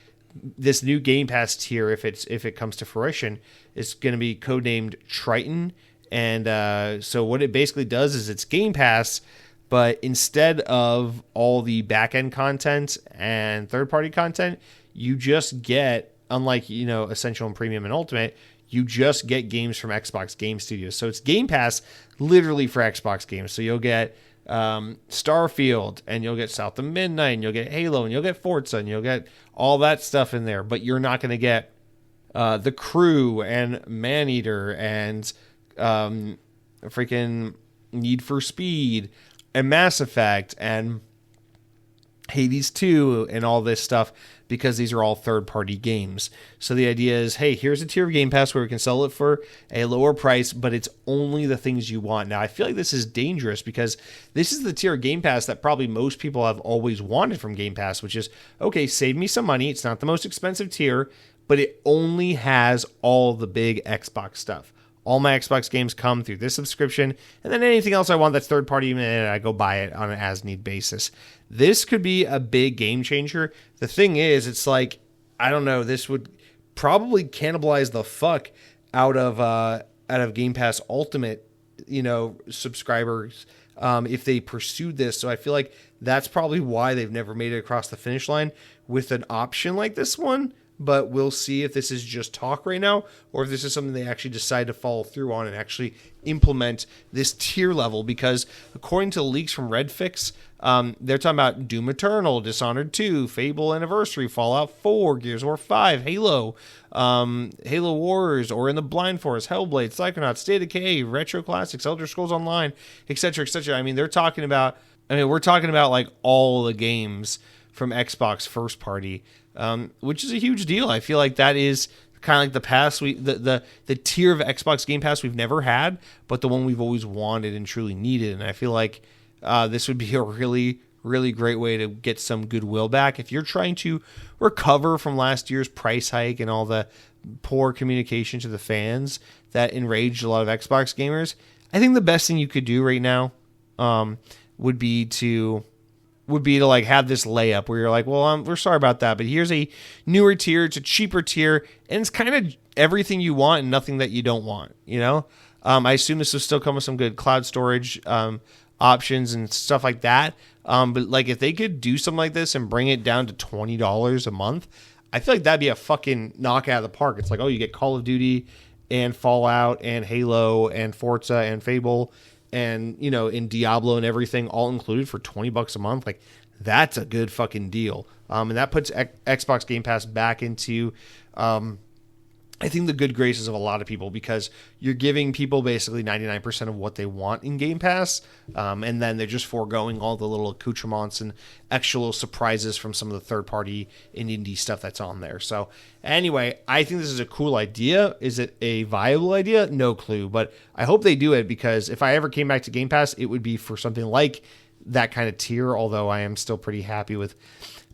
this new Game Pass tier, if it comes to fruition, is going to be codenamed Triton. And so what it basically does is it's Game Pass, but instead of all the back-end content and third-party content, you just get, unlike Essential and Premium and Ultimate, you just get games from Xbox Game Studios. So it's Game Pass literally for Xbox games. So you'll get Starfield, and you'll get South of Midnight, and you'll get Halo, and you'll get Forza, and you'll get all that stuff in there. But you're not going to get The Crew and Maneater and freaking Need for Speed and Mass Effect and Hades 2 and all this stuff, because these are all third-party games. So the idea is, hey, here's a tier of Game Pass where we can sell it for a lower price, but it's only the things you want. Now, I feel like this is dangerous, because this is the tier of Game Pass that probably most people have always wanted from Game Pass, which is, okay, save me some money. It's not the most expensive tier, but it only has all the big Xbox stuff. All my Xbox games come through this subscription, and then anything else I want that's third-party, I go buy it on an as-need basis. This could be a big game changer. The thing is, it's like, I don't know, this would probably cannibalize the fuck out of Game Pass Ultimate, subscribers, if they pursued this. So I feel like that's probably why they've never made it across the finish line with an option like this one. But we'll see if this is just talk right now, or if this is something they actually decide to follow through on and actually implement this tier level. Because according to leaks from Redfix, they're talking about Doom Eternal, Dishonored 2, Fable Anniversary, Fallout 4, Gears of War 5, Halo, Halo Wars, or in the Blind Forest, Hellblade, Psychonauts, State of Decay, Retro Classics, Elder Scrolls Online, etc., etc. I mean, we're talking about like all the games from Xbox first party. Which is a huge deal. I feel like that is kind of like the past the tier of Xbox Game Pass we've never had, but the one we've always wanted and truly needed. And I feel like this would be a really, really great way to get some goodwill back. If you're trying to recover from last year's price hike and all the poor communication to the fans that enraged a lot of Xbox gamers, I think the best thing you could do right now would be to like have this layup where you're like, well, we're sorry about that, but here's a newer tier, it's a cheaper tier, and it's kind of everything you want and nothing that you don't want, I assume this will still come with some good cloud storage options and stuff like that. But like if they could do something like this and bring it down to $20 a month, I feel like that'd be a fucking knock out of the park. It's like, oh, you get Call of Duty and Fallout and Halo and Forza and Fable and, in Diablo and everything all included for $20 a month. Like that's a good fucking deal. And that puts Xbox Game Pass back into, I think the good graces of a lot of people, because you're giving people basically 99% of what they want in Game Pass, and then they're just foregoing all the little accoutrements and extra little surprises from some of the third-party and indie stuff that's on there. So anyway, I think this is a cool idea. Is it a viable idea? No clue, but I hope they do it, because if I ever came back to Game Pass, it would be for something like that kind of tier, although I am still pretty happy with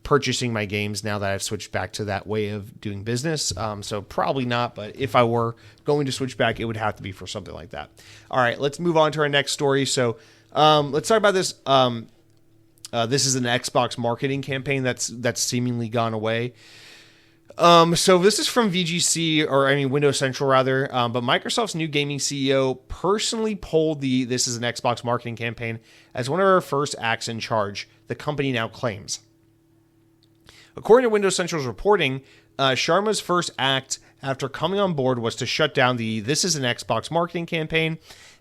purchasing my games now that I've switched back to that way of doing business. So probably not, but if I were going to switch back, it would have to be for something like that. All right, let's move on to our next story. So let's talk about this. This is an Xbox marketing campaign that's seemingly gone away. So this is from Windows Central rather, but Microsoft's new gaming CEO personally pulled this is an Xbox marketing campaign as one of her first acts in charge, the company now claims. According to Windows Central's reporting, Sharma's first act after coming on board was to shut down the This is an Xbox marketing campaign.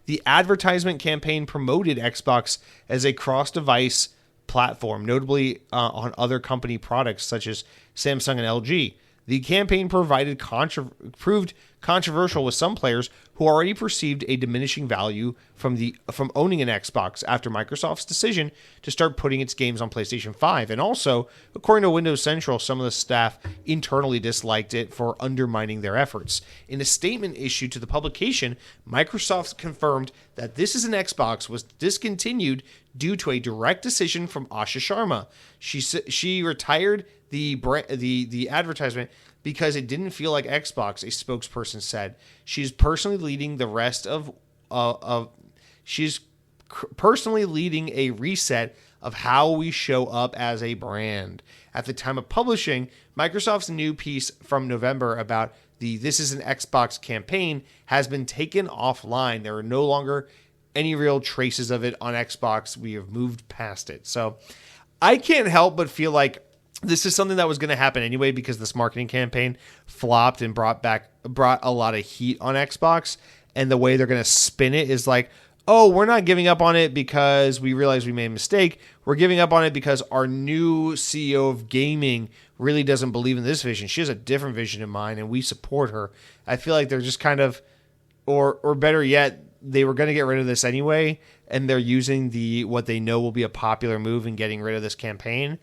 The advertisement campaign promoted Xbox as a cross-device platform, notably on other company products such as Samsung and LG. The campaign proved controversial with some players who already perceived a diminishing value from owning an Xbox after Microsoft's decision to start putting its games on PlayStation 5. And also, according to Windows Central, some of the staff internally disliked it for undermining their efforts. In a statement issued to the publication, Microsoft confirmed that This is an Xbox was discontinued due to a direct decision from Asha Sharma. She retired the advertisement because it didn't feel like Xbox, a spokesperson said. She's personally leading the rest of she's personally leading a reset of how we show up as a brand. At the time of publishing, Microsoft's new piece from November about the This is an Xbox campaign has been taken offline. There are no longer any real traces of it on Xbox. We have moved past it. So I can't help but feel like this is something that was going to happen anyway, because this marketing campaign flopped and brought a lot of heat on Xbox. And the way they're going to spin it is like, oh, we're not giving up on it because we realized we made a mistake. We're giving up on it because our new CEO of gaming really doesn't believe in this vision. She has a different vision in mind, and we support her. I feel like they're just kind of, or better yet, they were going to get rid of this anyway, and they're using what they know will be a popular move in getting rid of this campaign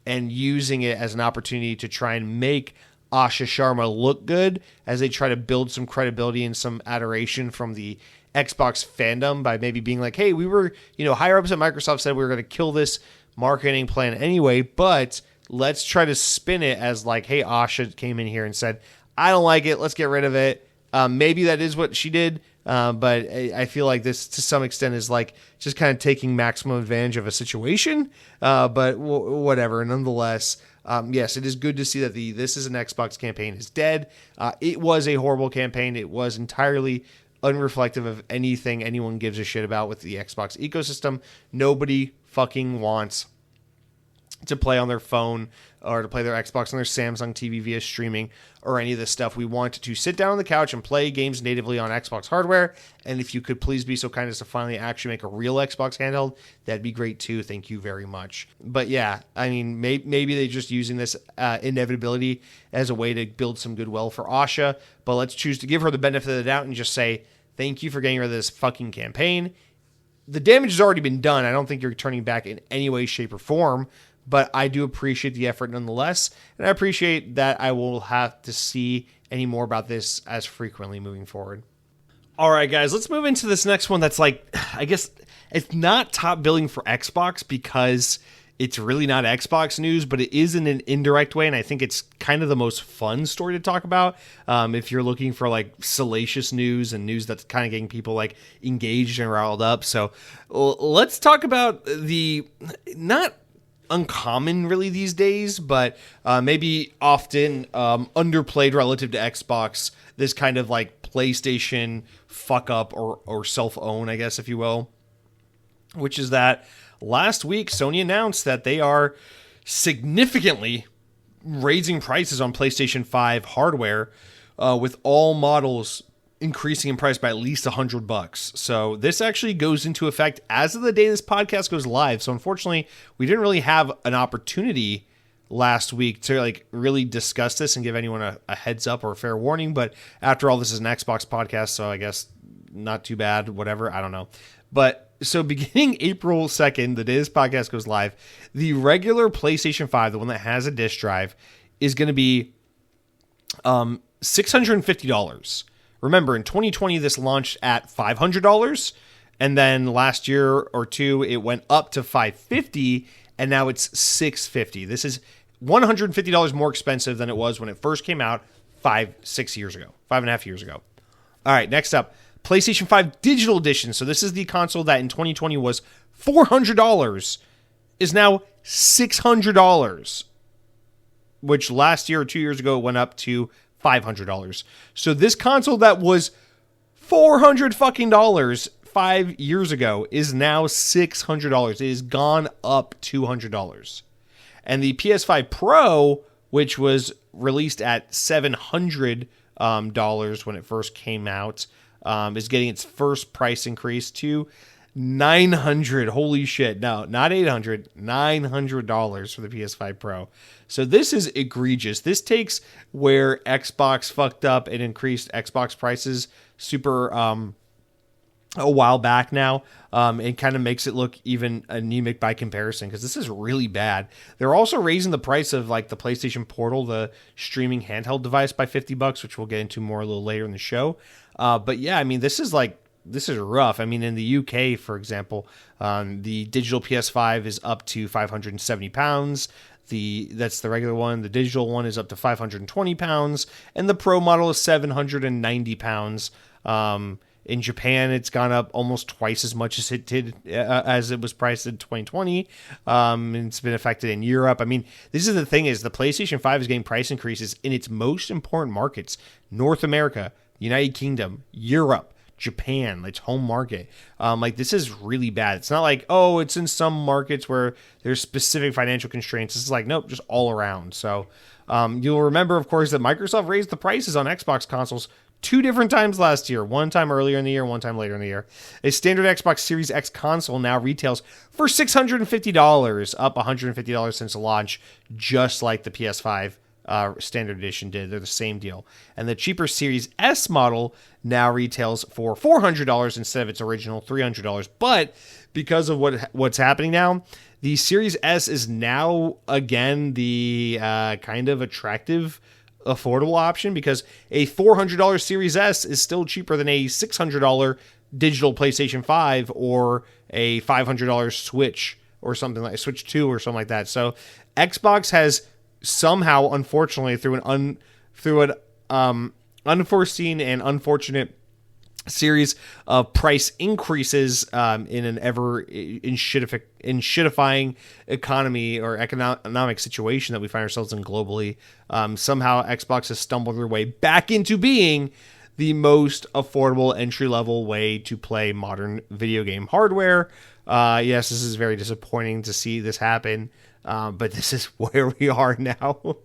and using it as an opportunity to try and make Asha Sharma look good as they try to build some credibility and some adoration from the Xbox fandom by maybe being like, hey, we were, higher ups at Microsoft said we were going to kill this marketing plan anyway, but let's try to spin it as like, hey, Asha came in here and said, I don't like it, let's get rid of it. Maybe that is what she did. But I feel like this to some extent is like just kind of taking maximum advantage of a situation. But whatever. Nonetheless, yes, it is good to see that the This is an Xbox campaign is dead. It was a horrible campaign. It was entirely unreflective of anything anyone gives a shit about with the Xbox ecosystem. Nobody fucking wants to play on their phone or to play their Xbox on their Samsung TV via streaming or any of this stuff. We want to sit down on the couch and play games natively on Xbox hardware. And if you could please be so kind as to finally actually make a real Xbox handheld, that'd be great too. Thank you very much. But yeah, I mean, maybe they're just using this inevitability as a way to build some goodwill for Asha. But let's choose to give her the benefit of the doubt and just say, thank you for getting rid of this fucking campaign. The damage has already been done. I don't think you're turning back in any way, shape, or form. But I do appreciate the effort nonetheless, and I appreciate that I will have to see any more about this as frequently moving forward. All right, guys, let's move into this next one that's like, I guess it's not top billing for Xbox because it's really not Xbox news, but it is in an indirect way, and I think it's kind of the most fun story to talk about if you're looking for like salacious news and news that's kind of getting people like engaged and riled up. So let's talk about the not uncommon really these days, but maybe often underplayed relative to Xbox, this kind of like PlayStation fuck up or self-own, I guess, if you will, which is that last week, Sony announced that they are significantly raising prices on PlayStation 5 hardware, with all models increasing in price by at least $100. So this actually goes into effect as of the day this podcast goes live. So unfortunately, we didn't really have an opportunity last week to like really discuss this and give anyone a heads up or a fair warning. But after all, this is an Xbox podcast, so I guess not too bad, whatever. I don't know. But so beginning April 2nd, the day this podcast goes live, the regular PlayStation 5, the one that has a disc drive, is going to be $650. Remember, in 2020, this launched at $500, and then last year or two, it went up to $550, and now it's $650. This is $150 more expensive than it was when it first came out 5.5 years ago. All right, next up, PlayStation 5 Digital Edition. So this is the console that in 2020 was $400, is now $600, which last year or 2 years ago went up to $500. So this console that was $400 fucking 5 years ago is now $600. It has gone up $200. And the PS5 Pro, which was released at $700 when it first came out, is getting its first price increase to $900. Holy shit. No, not $800, $900 for the PS5 Pro. So this is egregious. This takes where Xbox fucked up and increased Xbox prices super a while back now, and kind of makes it look even anemic by comparison, because this is really bad. They're also raising the price of like the PlayStation Portal, the streaming handheld device, by $50, which we'll get into more a little later in the show. But yeah, I mean, this is rough. I mean, in the UK, for example, the digital PS5 is up to £570. That's the regular one. The digital one is up to £520, and the Pro model is £790. In Japan, it's gone up almost twice as much as it did as it was priced in 2020. And it's been affected in Europe. I mean, this is the thing, is the PlayStation 5 is getting price increases in its most important markets: North America, United Kingdom, Europe, Japan, its home market. Like, this is really bad. It's not like, oh, it's in some markets where there's specific financial constraints. This is like, nope, just all around. So you'll remember, of course, that Microsoft raised the prices on Xbox consoles 2 different times last year. One time earlier in the year, one time later in the year. A standard Xbox Series X console now retails for $650, up $150 since launch, just like the PS5 standard edition did. They're the same deal. And the cheaper Series S model now retails for $400 instead of its original $300. But because of what's happening now, the Series S is now again the kind of attractive, affordable option, because a $400 Series S is still cheaper than a $600 digital PlayStation 5 or a $500 Switch or something like Switch 2 or something like that. So Xbox has somehow, unfortunately, through an unforeseen and unfortunate series of price increases in an ever shittifying economy or economic situation that we find ourselves in globally, somehow Xbox has stumbled their way back into being the most affordable entry-level way to play modern video game hardware. Yes, this is very disappointing to see this happen, but this is where we are now.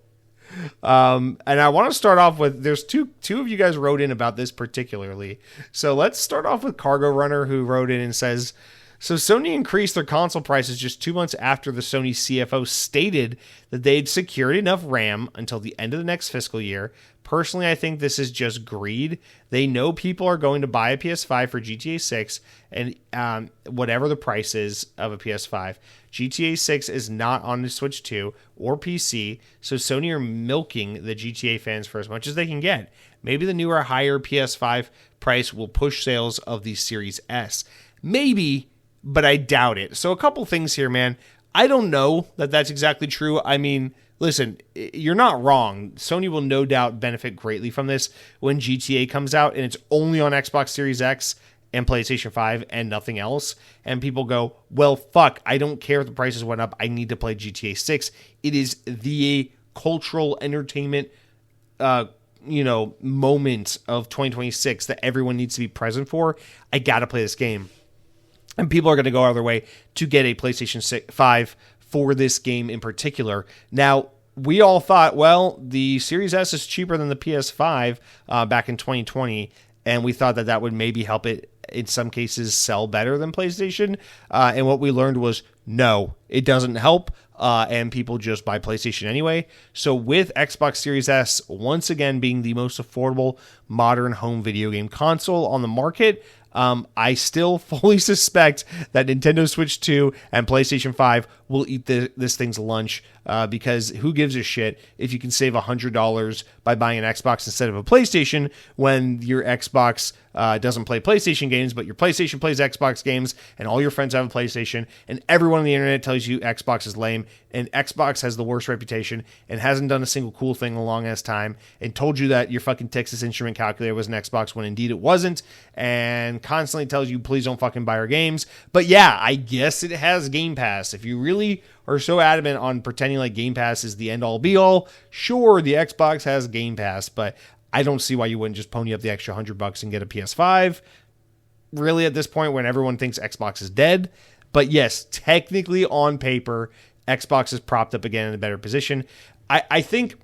And I want to start off with, there's two of you guys wrote in about this particularly. So let's start off with Cargo Runner, who wrote in and says, so Sony increased their console prices just 2 months after the Sony CFO stated that they'd secured enough RAM until the end of the next fiscal year. Personally, I think this is just greed. They know people are going to buy a PS5 for GTA 6 and whatever the price is of a PS5. GTA 6 is not on the Switch 2 or PC, so Sony are milking the GTA fans for as much as they can get. Maybe the newer, higher PS5 price will push sales of the Series S. Maybe, but I doubt it. So a couple things here, man. I don't know that that's exactly true. I mean, listen, you're not wrong. Sony will no doubt benefit greatly from this when GTA comes out and it's only on Xbox Series X and PlayStation 5 and nothing else. And people go, well, fuck, I don't care if the prices went up. I need to play GTA 6. It is the cultural entertainment, moment of 2026 that everyone needs to be present for. I got to play this game. And people are going to go out of their way to get a PlayStation 5 for this game in particular. Now, we all thought, well, the Series S is cheaper than the PS5 back in 2020, and we thought that would maybe help it, in some cases, sell better than PlayStation. And what we learned was, no, it doesn't help, and people just buy PlayStation anyway. So with Xbox Series S, once again, being the most affordable modern home video game console on the market, I still fully suspect that Nintendo Switch 2 and PlayStation 5 will eat this thing's lunch, because who gives a shit if you can save $100 by buying an Xbox instead of a PlayStation when your Xbox doesn't play PlayStation games, but your PlayStation plays Xbox games, and all your friends have a PlayStation, and everyone on the internet tells you Xbox is lame, and Xbox has the worst reputation and hasn't done a single cool thing in a long ass time, and told you that your fucking Texas Instrument calculator was an Xbox when indeed it wasn't, and constantly tells you please don't fucking buy our games. But yeah, I guess it has Game Pass. If you really are so adamant on pretending like Game Pass is the end all be all, sure, the Xbox has Game Pass, but I don't see why you wouldn't just pony up the extra $100 and get a PS5. Really, at this point, when everyone thinks Xbox is dead. But yes, technically on paper, Xbox is propped up again in a better position. I think.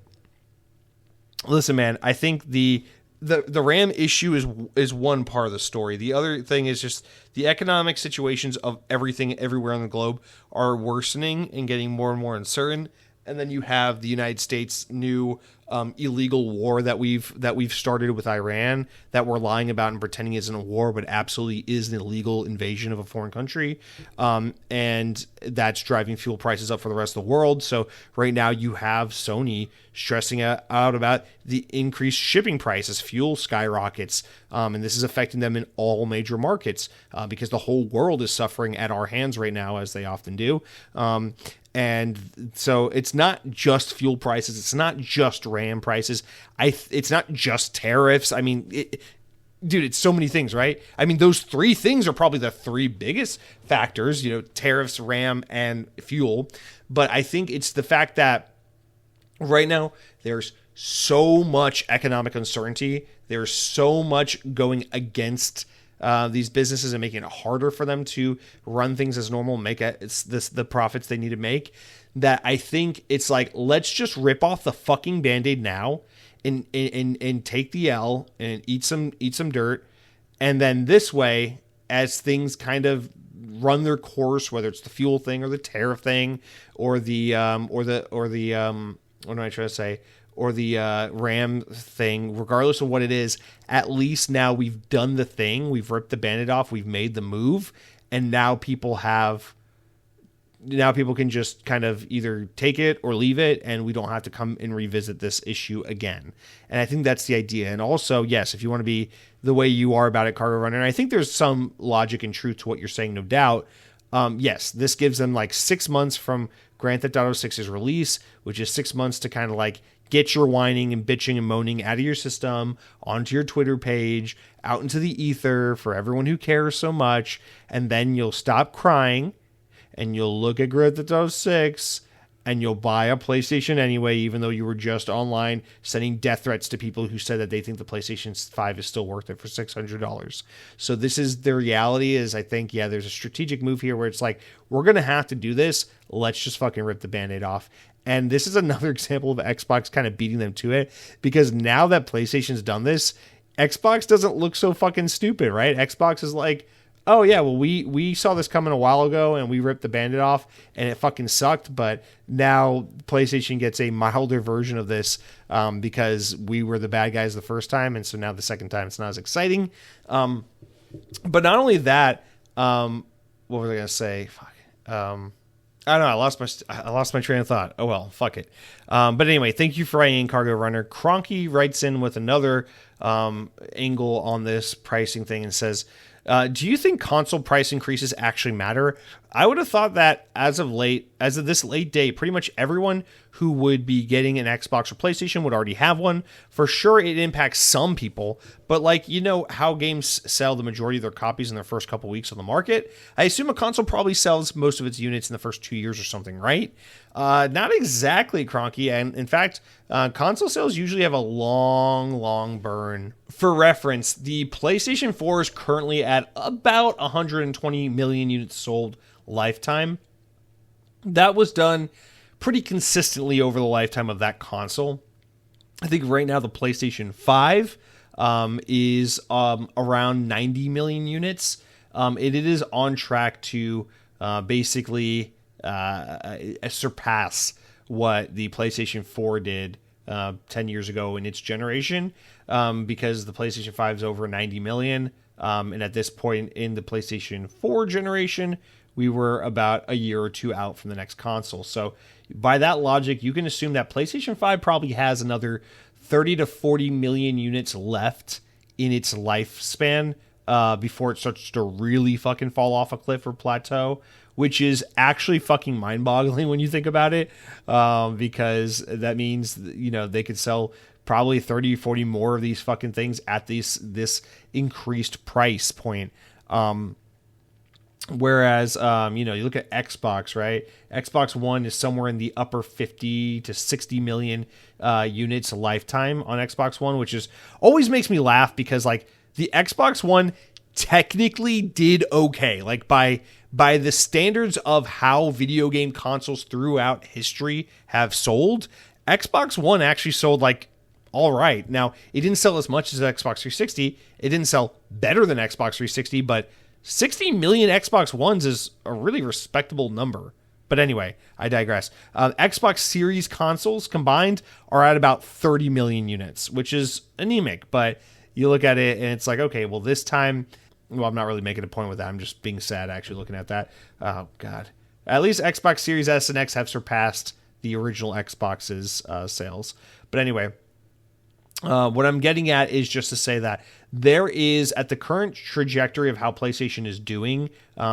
Listen, man, I think the RAM issue is one part of the story. The other thing is just the economic situations of everything everywhere on the globe are worsening and getting more and more uncertain. And then you have the United States' new illegal war that we've started with Iran, that we're lying about and pretending isn't a war, but absolutely is an illegal invasion of a foreign country. And that's driving fuel prices up for the rest of the world. So right now you have Sony stressing out about the increased shipping prices, fuel skyrockets. And this is affecting them in all major markets because the whole world is suffering at our hands right now, as they often do. And so it's not just fuel prices. It's not just RAM prices. It's not just tariffs. I mean, dude, it's so many things, right? I mean, those three things are probably the three biggest factors, tariffs, RAM, and fuel. But I think it's the fact that right now there's so much economic uncertainty. There's so much going against these businesses and making it harder for them to run things as normal, make the profits they need to make, that I think it's like, let's just rip off the fucking Band-Aid now and take the L and eat some dirt. And then this way, as things kind of run their course, whether it's the fuel thing or the tariff thing or the what am I trying to say? Or the RAM thing, regardless of what it is, at least now we've done the thing. We've ripped the Band-Aid off. We've made the move. And now people can just kind of either take it or leave it, and we don't have to come and revisit this issue again. And I think that's the idea. And also, yes, if you want to be the way you are about it, Cargo Runner, and I think there's some logic and truth to what you're saying, no doubt. Yes, this gives them like 6 months from Grand Theft Auto 6's release, which is 6 months to kind of like get your whining and bitching and moaning out of your system, onto your Twitter page, out into the ether for everyone who cares so much, and then you'll stop crying, and you'll look at Grand Theft Auto 6, and you'll buy a PlayStation anyway, even though you were just online sending death threats to people who said that they think the PlayStation 5 is still worth it for $600. So this is the reality is, I think, yeah, there's a strategic move here where it's like, we're going to have to do this. Let's just fucking rip the Band-Aid off. And this is another example of Xbox kind of beating them to it, because now that PlayStation's done this, Xbox doesn't look so fucking stupid, right? Xbox is like, oh yeah, well, we saw this coming a while ago and we ripped the Band-Aid off and it fucking sucked, but now PlayStation gets a milder version of this because we were the bad guys the first time, and so now the second time it's not as exciting. But not only that, what was I going to say? Fuck. I don't know. I lost my train of thought. Oh well, fuck it. But anyway, thank you for writing in, Cargo Runner. Cronky writes in with another angle on this pricing thing and says, do you think console price increases actually matter? I would have thought that as of this late date, pretty much everyone who would be getting an Xbox or PlayStation would already have one. For sure, it impacts some people, but like, you know how games sell the majority of their copies in their first couple weeks on the market? I assume a console probably sells most of its units in the first 2 years or something, right? Not exactly, Cronky. And in fact, console sales usually have a long burn. For reference, the PlayStation 4 is currently at about 120 million units sold lifetime. That was done pretty consistently over the lifetime of that console. I think right now the PlayStation 5 is around 90 million units. It is on track to basically surpass what the PlayStation 4 did 10 years ago in its generation, because the PlayStation 5 is over 90 million. And at this point in the PlayStation 4 generation, we were about a year or two out from the next console. So by that logic, you can assume that PlayStation 5 probably has another 30 to 40 million units left in its lifespan before it starts to really fucking fall off a cliff or plateau, which is actually fucking mind-boggling when you think about it, because that means, you know, they could sell probably 30, 40 more of these fucking things at this increased price point. Whereas, you know, you look at Xbox, right? Xbox One is somewhere in the upper 50 to 60 million units lifetime on Xbox One, which is always makes me laugh because, like, the Xbox One technically did okay. Like, by the standards of how video game consoles throughout history have sold, Xbox One actually sold, like, all right. Now, it didn't sell as much as Xbox 360. It didn't sell better than Xbox 360, but 60 million Xbox Ones is a really respectable number. But anyway, I digress. Xbox Series consoles combined are at about 30 million units, which is anemic. But you look at it and it's like, okay, well, this time, well, I'm not really making a point with that. I'm just being sad actually looking at that. Oh, God. At least Xbox Series S and X have surpassed the original Xbox's sales. But anyway, what I'm getting at is just to say that there is, at the current trajectory of how PlayStation is doing,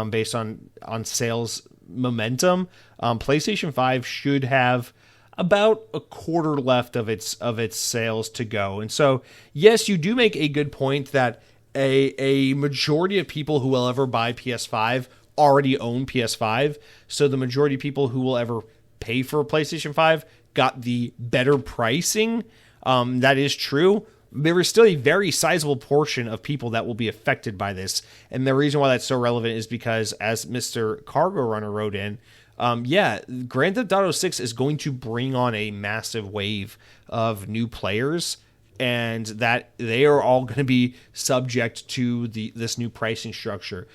based on sales momentum, PlayStation 5 should have about a quarter left of its sales to go. And so, yes, you do make a good point that a majority of people who will ever buy PS5 already own PS5. So the majority of people who will ever pay for a PlayStation 5 got the better pricing. That is true. There is still a very sizable portion of people that will be affected by this. And the reason why that's so relevant is because, as Mr. Cargo Runner wrote in, Grand Theft Auto 6 is going to bring on a massive wave of new players, and that they are all going to be subject to this new pricing structure.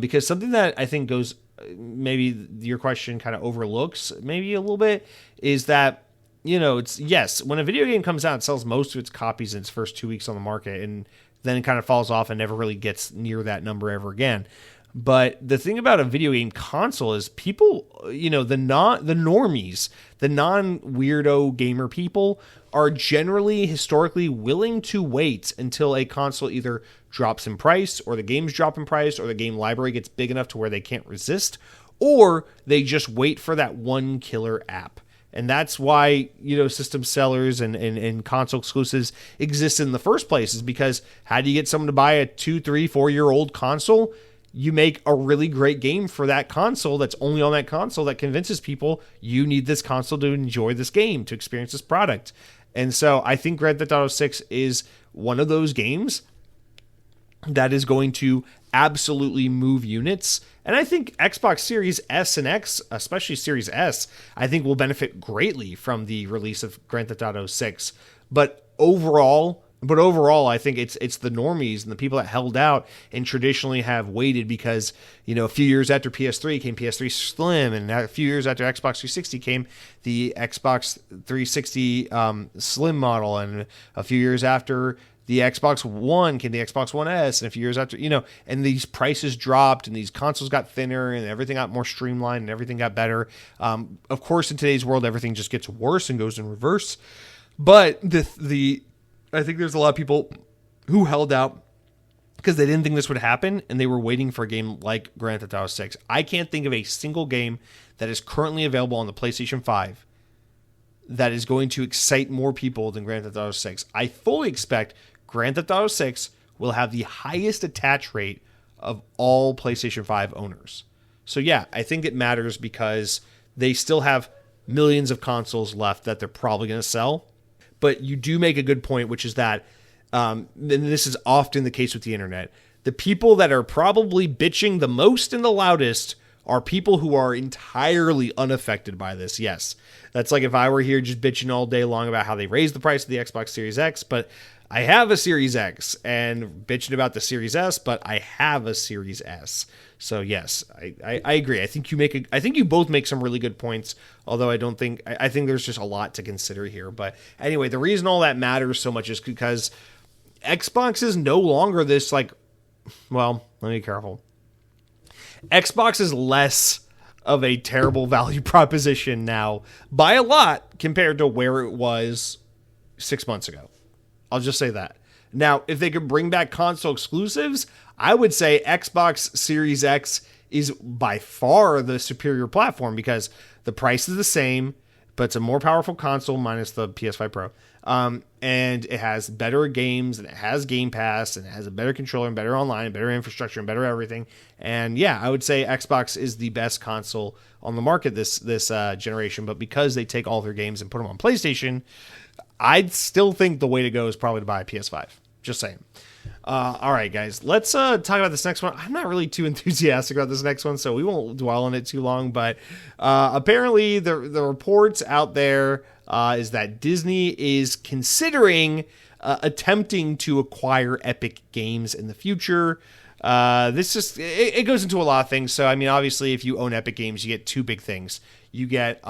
Because something that I think goes, maybe your question kind of overlooks maybe a little bit, is that, you know, it's, yes, when a video game comes out, it sells most of its copies in its first 2 weeks on the market, and then it kind of falls off and never really gets near that number ever again. But the thing about a video game console is people, you know, the normies, the non-weirdo gamer people are generally historically willing to wait until a console either drops in price, or the games drop in price, or the game library gets big enough to where they can't resist, or they just wait for that one killer app. And that's why, you know, system sellers and console exclusives exist in the first place, is because how do you get someone to buy a 2, 3, 4-year-old console? You make a really great game for that console that's only on that console that convinces people you need this console to enjoy this game, to experience this product. And so I think Grand Theft Auto 6 is one of those games that is going to absolutely move units. And I think Xbox Series S and X, especially Series S, I think will benefit greatly from the release of Grand Theft Auto 6. But overall, I think it's the normies and the people that held out and traditionally have waited because, you know, a few years after PS3 came PS3 Slim, and a few years after Xbox 360 came the Xbox 360 Slim model, and a few years after the Xbox One came the Xbox One S, and a few years after, you know, and these prices dropped and these consoles got thinner and everything got more streamlined and everything got better. Of course, in today's world, everything just gets worse and goes in reverse. But I think there's a lot of people who held out because they didn't think this would happen, and they were waiting for a game like Grand Theft Auto 6. I can't think of a single game that is currently available on the PlayStation 5 that is going to excite more people than Grand Theft Auto 6. I fully expect Grand Theft Auto 6 will have the highest attach rate of all PlayStation 5 owners. So yeah, I think it matters because they still have millions of consoles left that they're probably going to sell. But you do make a good point, which is that, and this is often the case with the internet, the people that are probably bitching the most and the loudest are people who are entirely unaffected by this. Yes, that's like if I were here just bitching all day long about how they raised the price of the Xbox Series X, but I have a Series X, and bitching about the Series S, but I have a Series S. So yes, I agree. I think you both make some really good points. Although I think there's just a lot to consider here. But anyway, the reason all that matters so much is because Xbox is no longer this let me be careful. Xbox is less of a terrible value proposition now by a lot compared to where it was 6 months ago. I'll just say that. Now, if they could bring back console exclusives, I would say Xbox Series X is by far the superior platform because the price is the same, but it's a more powerful console minus the PS5 Pro. And it has better games, and it has Game Pass, and it has a better controller, and better online, and better infrastructure, and better everything. And yeah, I would say Xbox is the best console on the market this generation, but because they take all their games and put them on PlayStation, I'd still think the way to go is probably to buy a PS5. Just saying. All right, guys, let's talk about this next one. I'm not really too enthusiastic about this next one, so we won't dwell on it too long. But apparently the reports out there is that Disney is considering attempting to acquire Epic Games in the future. This just it goes into a lot of things. So, I mean, obviously, if you own Epic Games, you get two big things. You get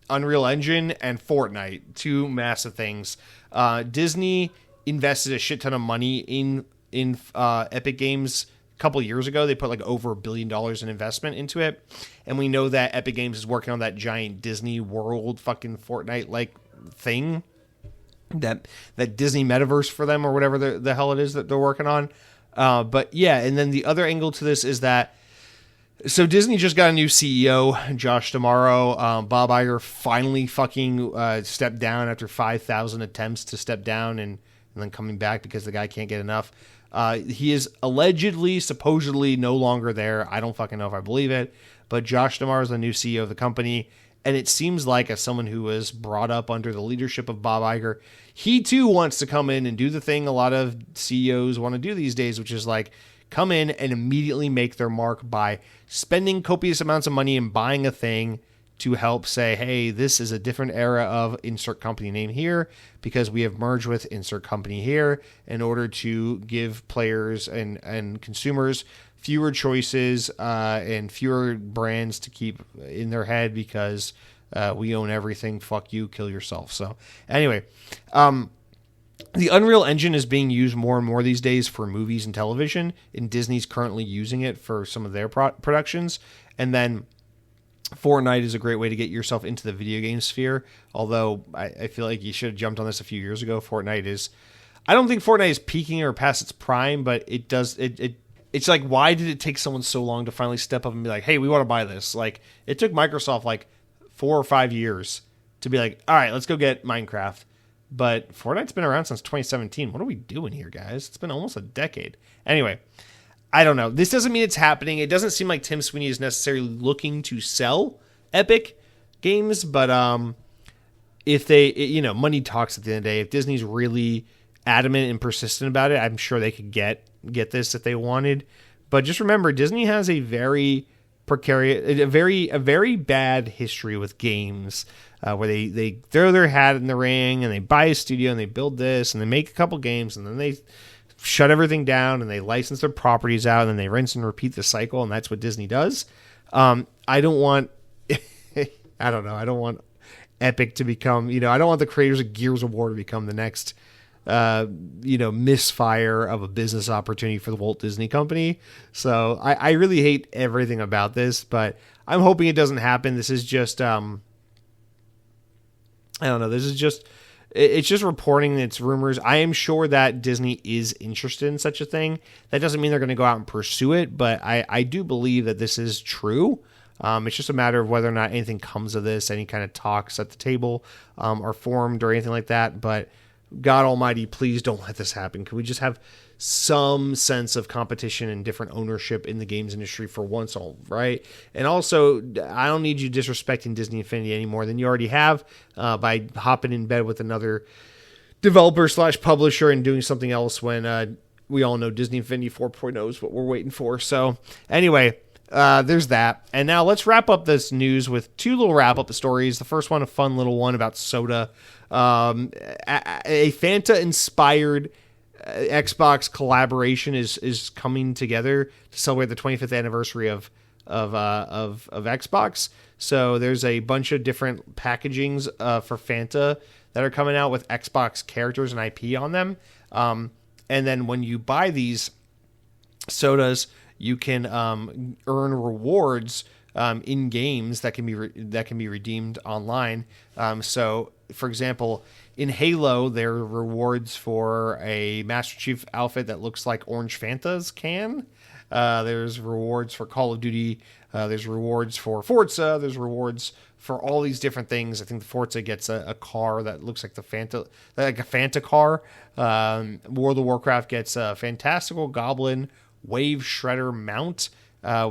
Unreal Engine and Fortnite, two massive things. Disney invested a shit ton of money in Epic Games a couple of years ago. They put like over $1 billion in investment into it, and we know that Epic Games is working on that giant Disney World fucking Fortnite like thing, that Disney metaverse for them or whatever the hell it is that they're working on. But yeah, and then the other angle to this is that so Disney just got a new CEO, Josh D'Amaro. Bob Iger finally fucking stepped down after 5,000 attempts to step down and then coming back because the guy can't get enough. He is allegedly, supposedly no longer there. I don't fucking know if I believe it, but Josh D'Amaro is the new CEO of the company, and it seems like as someone who was brought up under the leadership of Bob Iger, he too wants to come in and do the thing a lot of CEOs want to do these days, which is like come in and immediately make their mark by spending copious amounts of money and buying a thing to help say, hey, this is a different era of insert company name here because we have merged with insert company here in order to give players and consumers fewer choices and fewer brands to keep in their head because we own everything. Fuck you, kill yourself. So anyway, the Unreal Engine is being used more and more these days for movies and television, and Disney's currently using it for some of their productions. And then Fortnite is a great way to get yourself into the video game sphere, although I feel like you should have jumped on this a few years ago. I don't think Fortnite is peaking or past its prime, but it's like, why did it take someone so long to finally step up and be like, hey, we want to buy this? Like, it took Microsoft like 4 or 5 years to be like, all right, let's go get Minecraft. But Fortnite's been around since 2017. What are we doing here, guys? It's been almost a decade. Anyway, I don't know. This doesn't mean it's happening. It doesn't seem like Tim Sweeney is necessarily looking to sell Epic Games, but if they, money talks at the end of the day. If Disney's really adamant and persistent about it, I'm sure they could get this if they wanted. But just remember, Disney has a very precarious, a very bad history with games, where they throw their hat in the ring and they buy a studio and they build this and they make a couple games and then they shut everything down and they license their properties out and then they rinse and repeat the cycle, and that's what Disney does. I don't want I don't want Epic to become, I don't want the creators of Gears of War to become the next misfire of a business opportunity for the Walt Disney Company. So I really hate everything about this, but I'm hoping it doesn't happen. This is just I don't know. This is just it's just reporting, it's rumors. I am sure that Disney is interested in such a thing. That doesn't mean they're going to go out and pursue it, but I do believe that this is true. It's just a matter of whether or not anything comes of this, any kind of talks at the table are formed or anything like that. But God Almighty, please don't let this happen. Can we just have some sense of competition and different ownership in the games industry for once, all right? And also, I don't need you disrespecting Disney Infinity any more than you already have by hopping in bed with another developer / publisher and doing something else when we all know Disney Infinity 4.0 is what we're waiting for. So anyway, there's that. And now let's wrap up this news with two little wrap-up stories. The first one, a fun little one about soda. A Fanta-inspired Xbox collaboration is coming together to celebrate the 25th anniversary of Xbox. So there's a bunch of different packagings for Fanta that are coming out with Xbox characters and IP on them. And then when you buy these sodas, you can earn rewards in games that can be redeemed online. So, for example, in Halo, there are rewards for a Master Chief outfit that looks like Orange Fanta's can. There's rewards for Call of Duty. There's rewards for Forza. There's rewards for all these different things. I think the Forza gets a car that looks like a Fanta car. World of Warcraft gets a Fantastical Goblin Wave Shredder mount,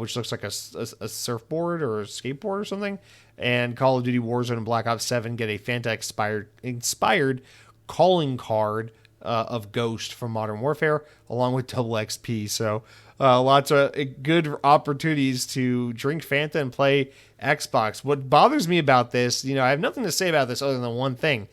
which looks like a surfboard or a skateboard or something. And Call of Duty Warzone and Black Ops 7 get a Fanta-inspired calling card of Ghost from Modern Warfare, along with double XP. So lots of good opportunities to drink Fanta and play Xbox. What bothers me about this, I have nothing to say about this other than one thing.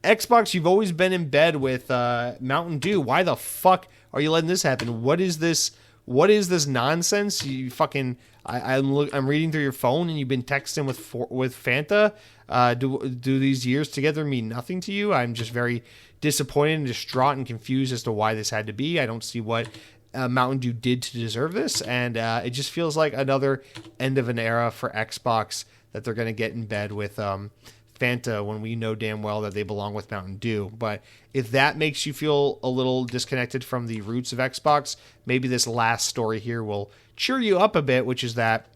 Xbox, you've always been in bed with Mountain Dew. Why the fuck are you letting this happen? What is this? What is this nonsense? You fucking... I'm reading through your phone and you've been texting with Fanta. Do these years together mean nothing to you? I'm just very disappointed and distraught and confused as to why this had to be. I don't see what Mountain Dew did to deserve this, and it just feels like another end of an era for Xbox that they're going to get in bed with Fanta when we know damn well that they belong with Mountain Dew. But if that makes you feel a little disconnected from the roots of Xbox, maybe this last story here will cheer you up a bit, which is that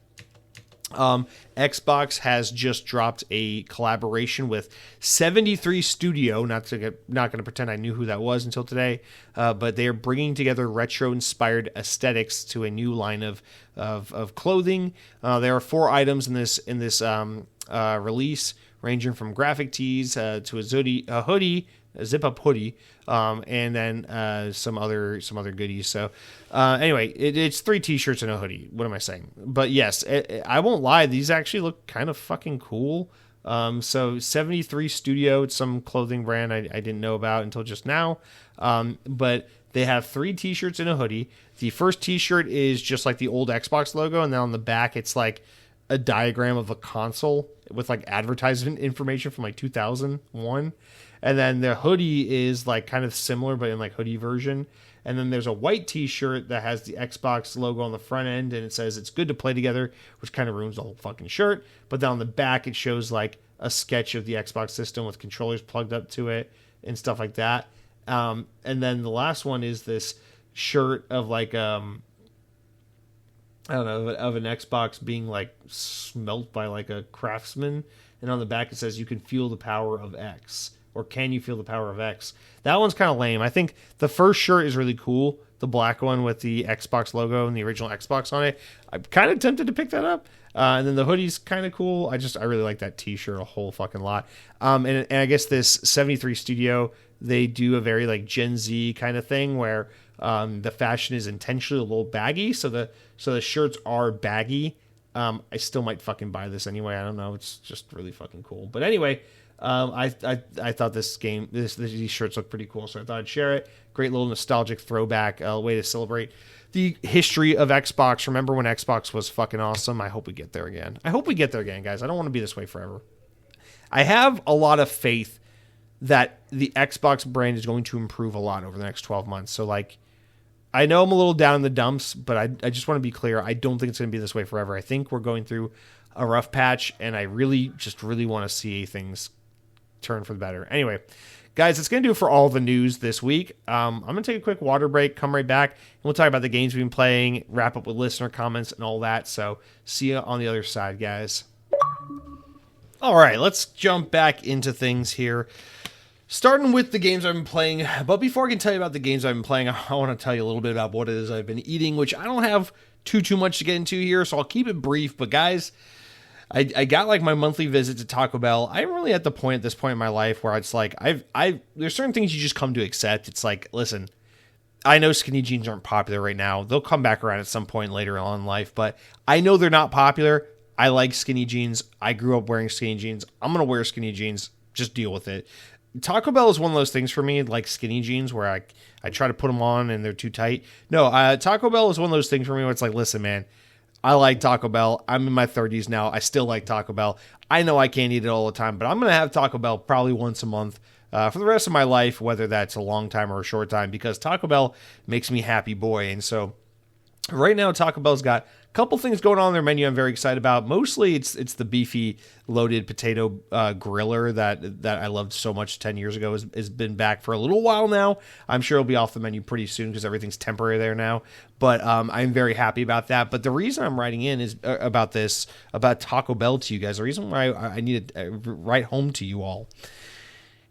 Xbox has just dropped a collaboration with 73 Studio. Not going to pretend I knew who that was until today, but they are bringing together retro-inspired aesthetics to a new line of clothing. There are 4 items in this release, ranging from graphic tees to a hoodie, a zip-up hoodie, and then some other goodies. So anyway, it's 3 t-shirts and a hoodie. What am I saying? But yes, I won't lie, these actually look kind of fucking cool. So 73 Studio, it's some clothing brand I didn't know about until just now. But they have 3 t-shirts and a hoodie. The first t-shirt is just like the old Xbox logo, and then on the back it's like a diagram of a console with like advertisement information from like 2001. And then the hoodie is like kind of similar, but in like hoodie version. And then there's a white t-shirt that has the Xbox logo on the front end, and it says it's good to play together, which kind of ruins the whole fucking shirt. But then on the back, it shows like a sketch of the Xbox system with controllers plugged up to it and stuff like that. And then the last one is this shirt of like, I don't know, of an Xbox being like smelt by like a craftsman. And on the back, it says you can feel the power of X. Or can you feel the power of X? That one's kind of lame. I think the first shirt is really cool. The black one with the Xbox logo and the original Xbox on it. I'm kind of tempted to pick that up. And then the hoodie's kind of cool. I really like that t-shirt a whole fucking lot. And I guess this 73 Studio, they do a very like Gen Z kind of thing where the fashion is intentionally a little baggy. So the shirts are baggy. I still might fucking buy this anyway. I don't know. It's just really fucking cool. But anyway, I thought these shirts look pretty cool, so I thought I'd share it. Great little nostalgic throwback way to celebrate the history of Xbox. Remember when Xbox was fucking awesome? I hope we get there again. Guys. I don't want to be this way forever. I have a lot of faith that the Xbox brand is going to improve a lot over the next 12 months. So, like, I know I'm a little down in the dumps, but I just want to be clear. I don't think it's going to be this way forever. I think we're going through a rough patch, and I really want to see things turn for the better. Anyway, guys, that's going to do it for all the news this week. I'm going to take a quick water break, come right back, and we'll talk about the games we've been playing, wrap up with listener comments and all that. So see you on the other side, guys. All right, let's jump back into things here. Starting with the games I've been playing. But before I can tell you about the games I've been playing, I want to tell you a little bit about what it is I've been eating, which I don't have too much to get into here, so I'll keep it brief. But guys, I got like my monthly visit to Taco Bell. I'm really at the point at this point in my life where it's like there's certain things you just come to accept. It's like, listen, I know skinny jeans aren't popular right now. They'll come back around at some point later on in life, but I know they're not popular. I like skinny jeans. I grew up wearing skinny jeans. I'm going to wear skinny jeans. Just deal with it. Taco Bell is one of those things for me, like skinny jeans, where I try to put them on and they're too tight. No, Taco Bell is one of those things for me where it's like, listen, man, I like Taco Bell. I'm in my 30s now. I still like Taco Bell. I know I can't eat it all the time, but I'm going to have Taco Bell probably once a month for the rest of my life, whether that's a long time or a short time, because Taco Bell makes me happy boy. And so right now, Taco Bell's got a couple things going on their menu I'm very excited about. Mostly it's the beefy loaded potato griller that I loved so much 10 years ago has been back for a little while now. I'm sure it'll be off the menu pretty soon because everything's temporary there now. But I'm very happy about that. But the reason I'm writing in is about Taco Bell to you guys. The reason why I need to write home to you all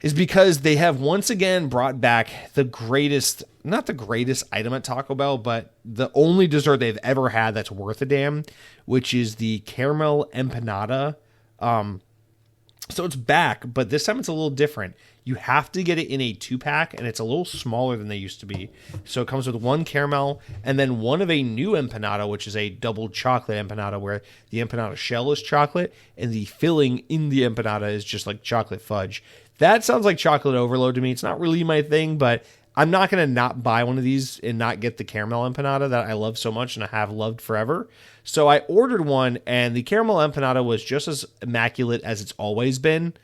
is because they have once again brought back the greatest, not the greatest item at Taco Bell, but the only dessert they've ever had that's worth a damn, which is the caramel empanada. So it's back, but this time it's a little different. You have to get it in a 2-pack, and it's a little smaller than they used to be. So it comes with one caramel, and then one of a new empanada, which is a double chocolate empanada, where the empanada shell is chocolate, and the filling in the empanada is just like chocolate fudge. That sounds like chocolate overload to me. It's not really my thing, but I'm not going to not buy one of these and not get the caramel empanada that I love so much and I have loved forever. So I ordered one, and the caramel empanada was just as immaculate as it's always been.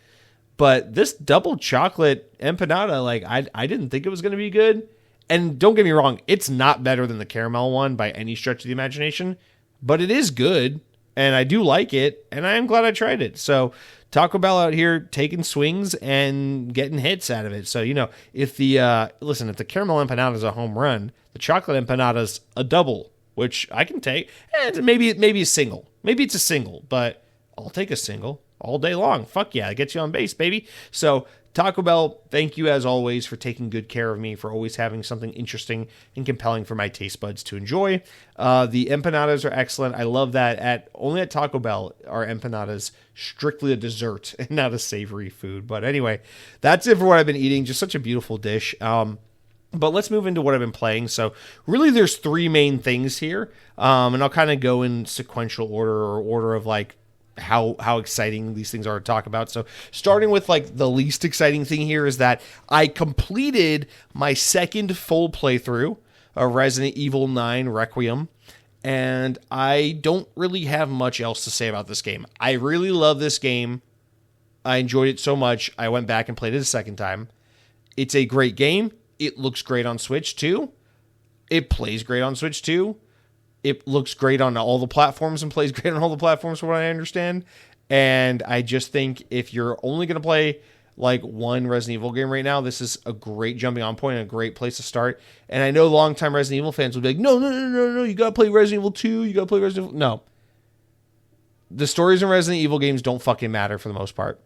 But this double chocolate empanada, like I didn't think it was going to be good. And don't get me wrong, it's not better than the caramel one by any stretch of the imagination, but it is good, and I do like it, and I am glad I tried it. So Taco Bell out here taking swings and getting hits out of it. So, if the caramel empanada is a home run, the chocolate empanada is a double, which I can take. And maybe a single. Maybe it's a single, but I'll take a single all day long. Fuck yeah, it gets you on base, baby. So Taco Bell, thank you as always for taking good care of me, for always having something interesting and compelling for my taste buds to enjoy. The empanadas are excellent. I love that. Only at Taco Bell are empanadas strictly a dessert and not a savory food. But anyway, that's it for what I've been eating. Just such a beautiful dish. But let's move into what I've been playing. So really there's 3 main things here. And I'll kind of go in sequential order, or order of like how exciting these things are to talk about. So starting with like the least exciting thing here is that I completed my second full playthrough of Resident Evil 9 Requiem, and I don't really have much else to say about this game. I really love this game. I enjoyed it so much, I went back and played it a second time. It's a great game. It looks great on Switch too. It plays great on Switch too. It looks great on all the platforms and plays great on all the platforms from what I understand. And I just think if you're only going to play like one Resident Evil game right now, this is a great jumping on point and a great place to start. And I know longtime Resident Evil fans will be like, no, you got to play Resident Evil 2, you got to play Resident Evil. No. The stories in Resident Evil games don't fucking matter for the most part.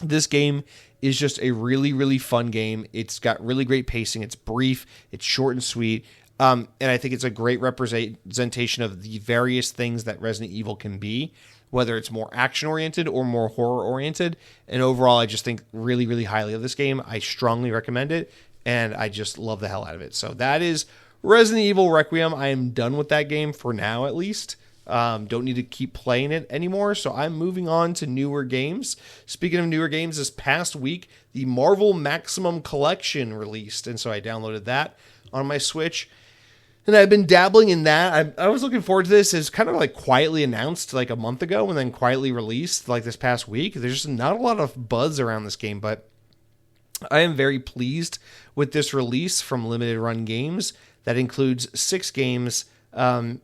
This game is just a really, really fun game. It's got really great pacing. It's brief. It's short and sweet. And I think it's a great representation of the various things that Resident Evil can be, whether it's more action-oriented or more horror-oriented. And overall, I just think really, really highly of this game. I strongly recommend it, and I just love the hell out of it. So that is Resident Evil Requiem. I am done with that game for now, at least. Don't need to keep playing it anymore, so I'm moving on to newer games. Speaking of newer games, this past week, the Marvel Maximum Collection released, and so I downloaded that on my Switch. And I've been dabbling in that. I was looking forward to this. It's kind of like quietly announced like a month ago and then quietly released like this past week. There's just not a lot of buzz around this game, but I am very pleased with this release from Limited Run Games. That includes 6 games, X-Men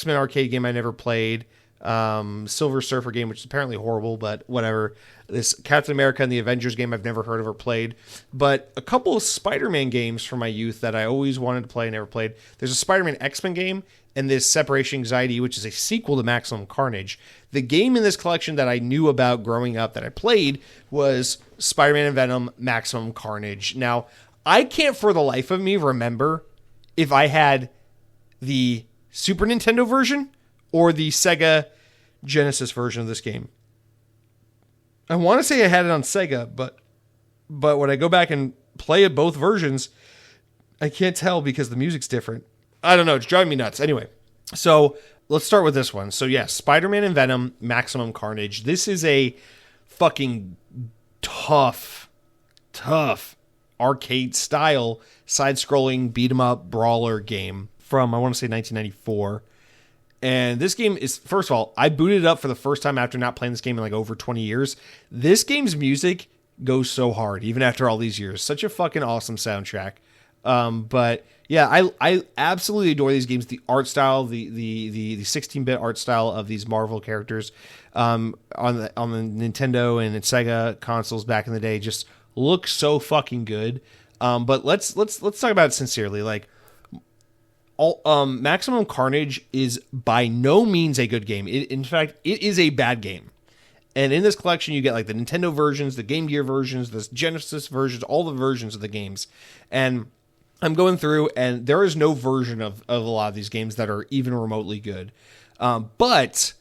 arcade game I never played, Silver Surfer game, which is apparently horrible, but whatever. This Captain America and the Avengers game I've never heard of or played. But a couple of Spider-Man games from my youth that I always wanted to play and never played. There's a Spider-Man X-Men game and this Separation Anxiety, which is a sequel to Maximum Carnage. The game in this collection that I knew about growing up that I played was Spider-Man and Venom Maximum Carnage. Now, I can't for the life of me remember if I had the Super Nintendo version or the Sega Genesis version of this game. I want to say I had it on Sega, but when I go back and play both versions, I can't tell because the music's different. I don't know. It's driving me nuts. Anyway, so let's start with this one. So yes, Spider-Man and Venom Maximum Carnage. This is a fucking tough arcade style side-scrolling beat-em-up brawler game from, I want to say, 1994. And this game is, first of all, I booted it up for the first time after not playing this game in like over 20 years. This game's music goes so hard, even after all these years. Such a fucking awesome soundtrack. But yeah, I absolutely adore these games. The art style, the 16-bit art style of these Marvel characters on the Nintendo and Sega consoles back in the day just look so fucking good. But let's talk about it sincerely. Like, Maximum Carnage is by no means a good game. In fact, it is a bad game. And in this collection, you get like the Nintendo versions, the Game Gear versions, the Genesis versions, all the versions of the games. And I'm going through, and there is no version of a lot of these games that are even remotely good. But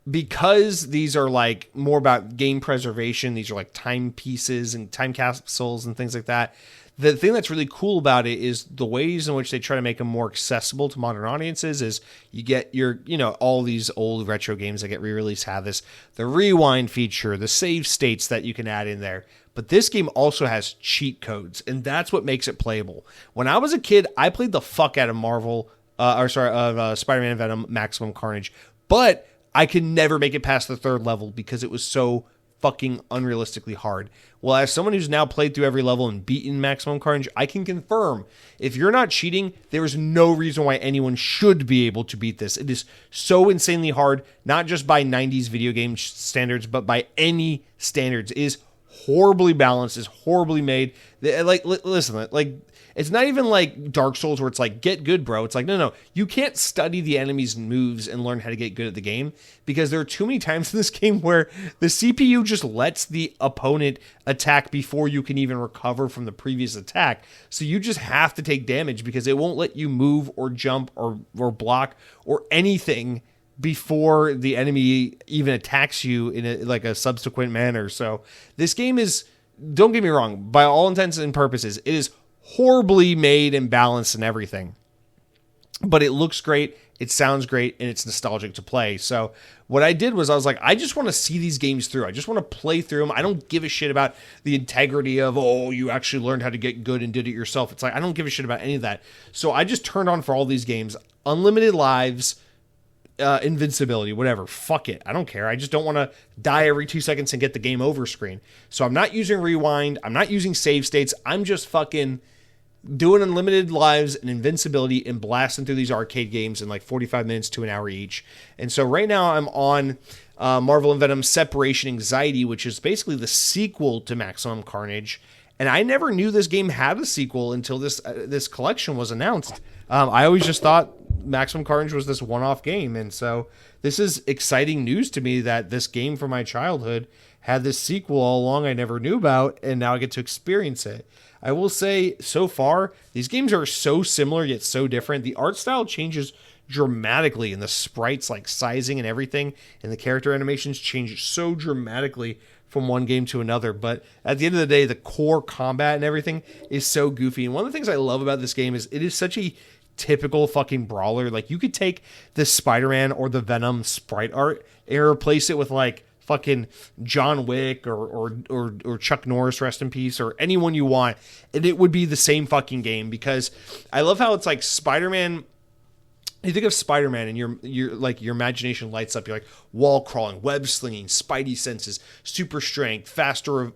because these are like more about game preservation, these are like timepieces and time capsules and things like that. The thing that's really cool about it is the ways in which they try to make them more accessible to modern audiences is you get all these old retro games that get re-released have the rewind feature, the save states that you can add in there. But this game also has cheat codes, and that's what makes it playable. When I was a kid, I played the fuck out of Spider-Man and Venom Maximum Carnage, but I could never make it past the third level because it was so fucking unrealistically hard. Well, as someone who's now played through every level and beaten Maximum Carnage, I can confirm if you're not cheating, there is no reason why anyone should be able to beat this. It is so insanely hard, not just by 90s video game standards, but by any standards. It is horribly balanced, is horribly made. Listen, it's not even like Dark Souls where it's like, get good, bro. It's like, no. You can't study the enemy's moves and learn how to get good at the game because there are too many times in this game where the CPU just lets the opponent attack before you can even recover from the previous attack. So you just have to take damage because it won't let you move or jump or block or anything before the enemy even attacks you in a subsequent manner. So this game is, don't get me wrong, by all intents and purposes, it is horribly made and balanced and everything, but it looks great, it sounds great, and it's nostalgic to play. So what I did was I was like, I just want to see these games through. I just want to play through them. I don't give a shit about the integrity of, you actually learned how to get good and did it yourself. It's like, I don't give a shit about any of that. So I just turned on for all these games, unlimited lives, invincibility, whatever. Fuck it. I don't care. I just don't want to die every 2 seconds and get the game over screen. So I'm not using rewind. I'm not using save states. I'm just fucking doing unlimited lives and invincibility and blasting through these arcade games in like 45 minutes to an hour each. And so right now I'm on Marvel and Venom Separation Anxiety, which is basically the sequel to Maximum Carnage. And I never knew this game had a sequel until this collection was announced. I always just thought Maximum Carnage was this one-off game. And so this is exciting news to me that this game from my childhood had this sequel all along I never knew about, and now I get to experience it. I will say, so far, these games are so similar yet so different. The art style changes dramatically, and the sprites, like sizing and everything, and the character animations change so dramatically from one game to another. But at the end of the day, the core combat and everything is so goofy. And one of the things I love about this game is it is such a typical fucking brawler. Like, you could take the Spider-Man or the Venom sprite art and replace it with like fucking John Wick or Chuck Norris, rest in peace, or anyone you want, and it would be the same fucking game. Because I love how it's like Spider-Man. You think of Spider-Man and your imagination lights up. You're like wall crawling, web slinging, spidey senses, super strength, faster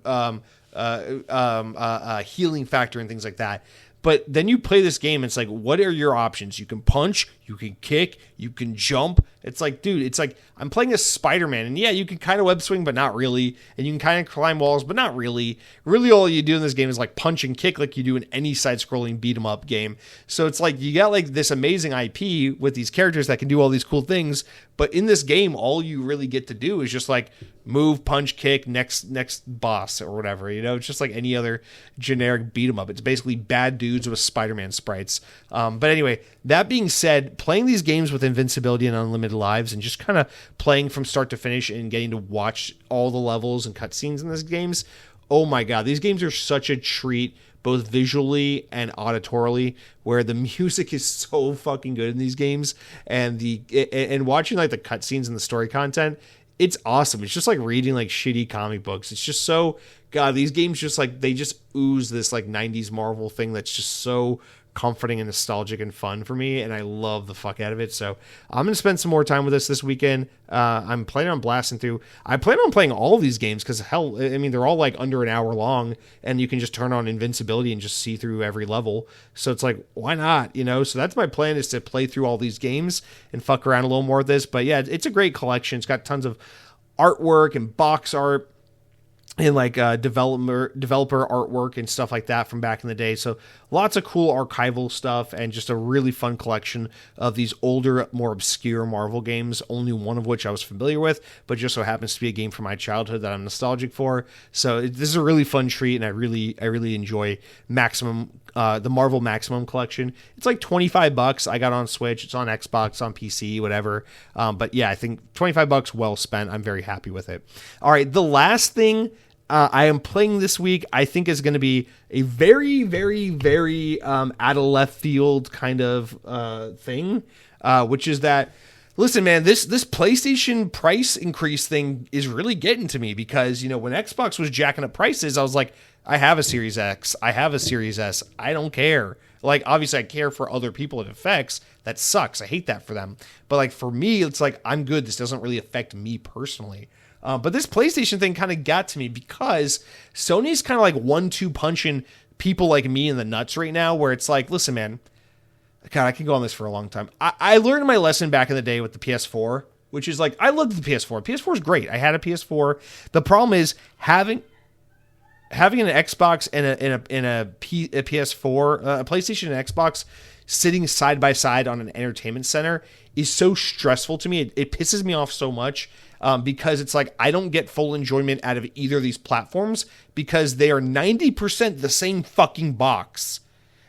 healing factor, and things like that. But then you play this game, and it's like, what are your options? You can punch, you can kick, you can jump. It's like, dude, it's like I'm playing a Spider-Man, and yeah, you can kind of web swing, but not really. And you can kind of climb walls, but not really. Really, all you do in this game is like punch and kick like you do in any side-scrolling beat-em-up game. So it's like you got like this amazing IP with these characters that can do all these cool things, but in this game, all you really get to do is just like move, punch, kick, next boss or whatever. You know, it's just like any other generic beat 'em up. It's basically bad dudes with Spider-Man sprites. But anyway, that being said, playing these games with invincibility and unlimited lives, and just kind of playing from start to finish and getting to watch all the levels and cutscenes in these games, oh my god, these games are such a treat, both visually and auditorily, where the music is so fucking good in these games, and watching like the cutscenes and the story content, it's awesome. It's just like reading like shitty comic books. It's just so, god, these games just like, they just ooze this like 90s Marvel thing that's just so comforting and nostalgic and fun for me, and I love the fuck out of it. So I'm gonna spend some more time with this weekend. I'm planning on blasting through. I plan on playing all of these games because hell, I mean, they're all like under an hour long, and you can just turn on invincibility and just see through every level. So it's like, why not? You know. So that's my plan, is to play through all these games and fuck around a little more with this. But yeah, it's a great collection. It's got tons of artwork and box art, and like developer artwork and stuff like that from back in the day. So lots of cool archival stuff, and just a really fun collection of these older, more obscure Marvel games, only one of which I was familiar with, but just so happens to be a game from my childhood that I'm nostalgic for. So this is a really fun treat, and I really enjoy the Marvel Maximum collection. It's like $25. I got on Switch, it's on Xbox, on PC, whatever. But yeah, I think $25 well spent. I'm very happy with it. All right, the last thing I am playing this week, I think, is going to be a very, very, very out of left field kind of thing, which is that, listen, man, this PlayStation price increase thing is really getting to me, because, you know, when Xbox was jacking up prices, I was like, I have a Series X, I have a Series S, I don't care. Like, obviously I care for other people it affects. That sucks. I hate that for them. But like, for me, it's like, I'm good. This doesn't really affect me personally. But this PlayStation thing kind of got to me, because Sony's kind of like 1-2 punching people like me in the nuts right now, where it's like, listen, man, God, I can go on this for a long time. I learned my lesson back in the day with the PS4, which is like, I loved the PS4. PS4 is great. I had a PS4. The problem is having an Xbox and a PS4, a PlayStation and Xbox sitting side by side on an entertainment center is so stressful to me. It pisses me off so much. Because it's like, I don't get full enjoyment out of either of these platforms, because they are 90% the same fucking box,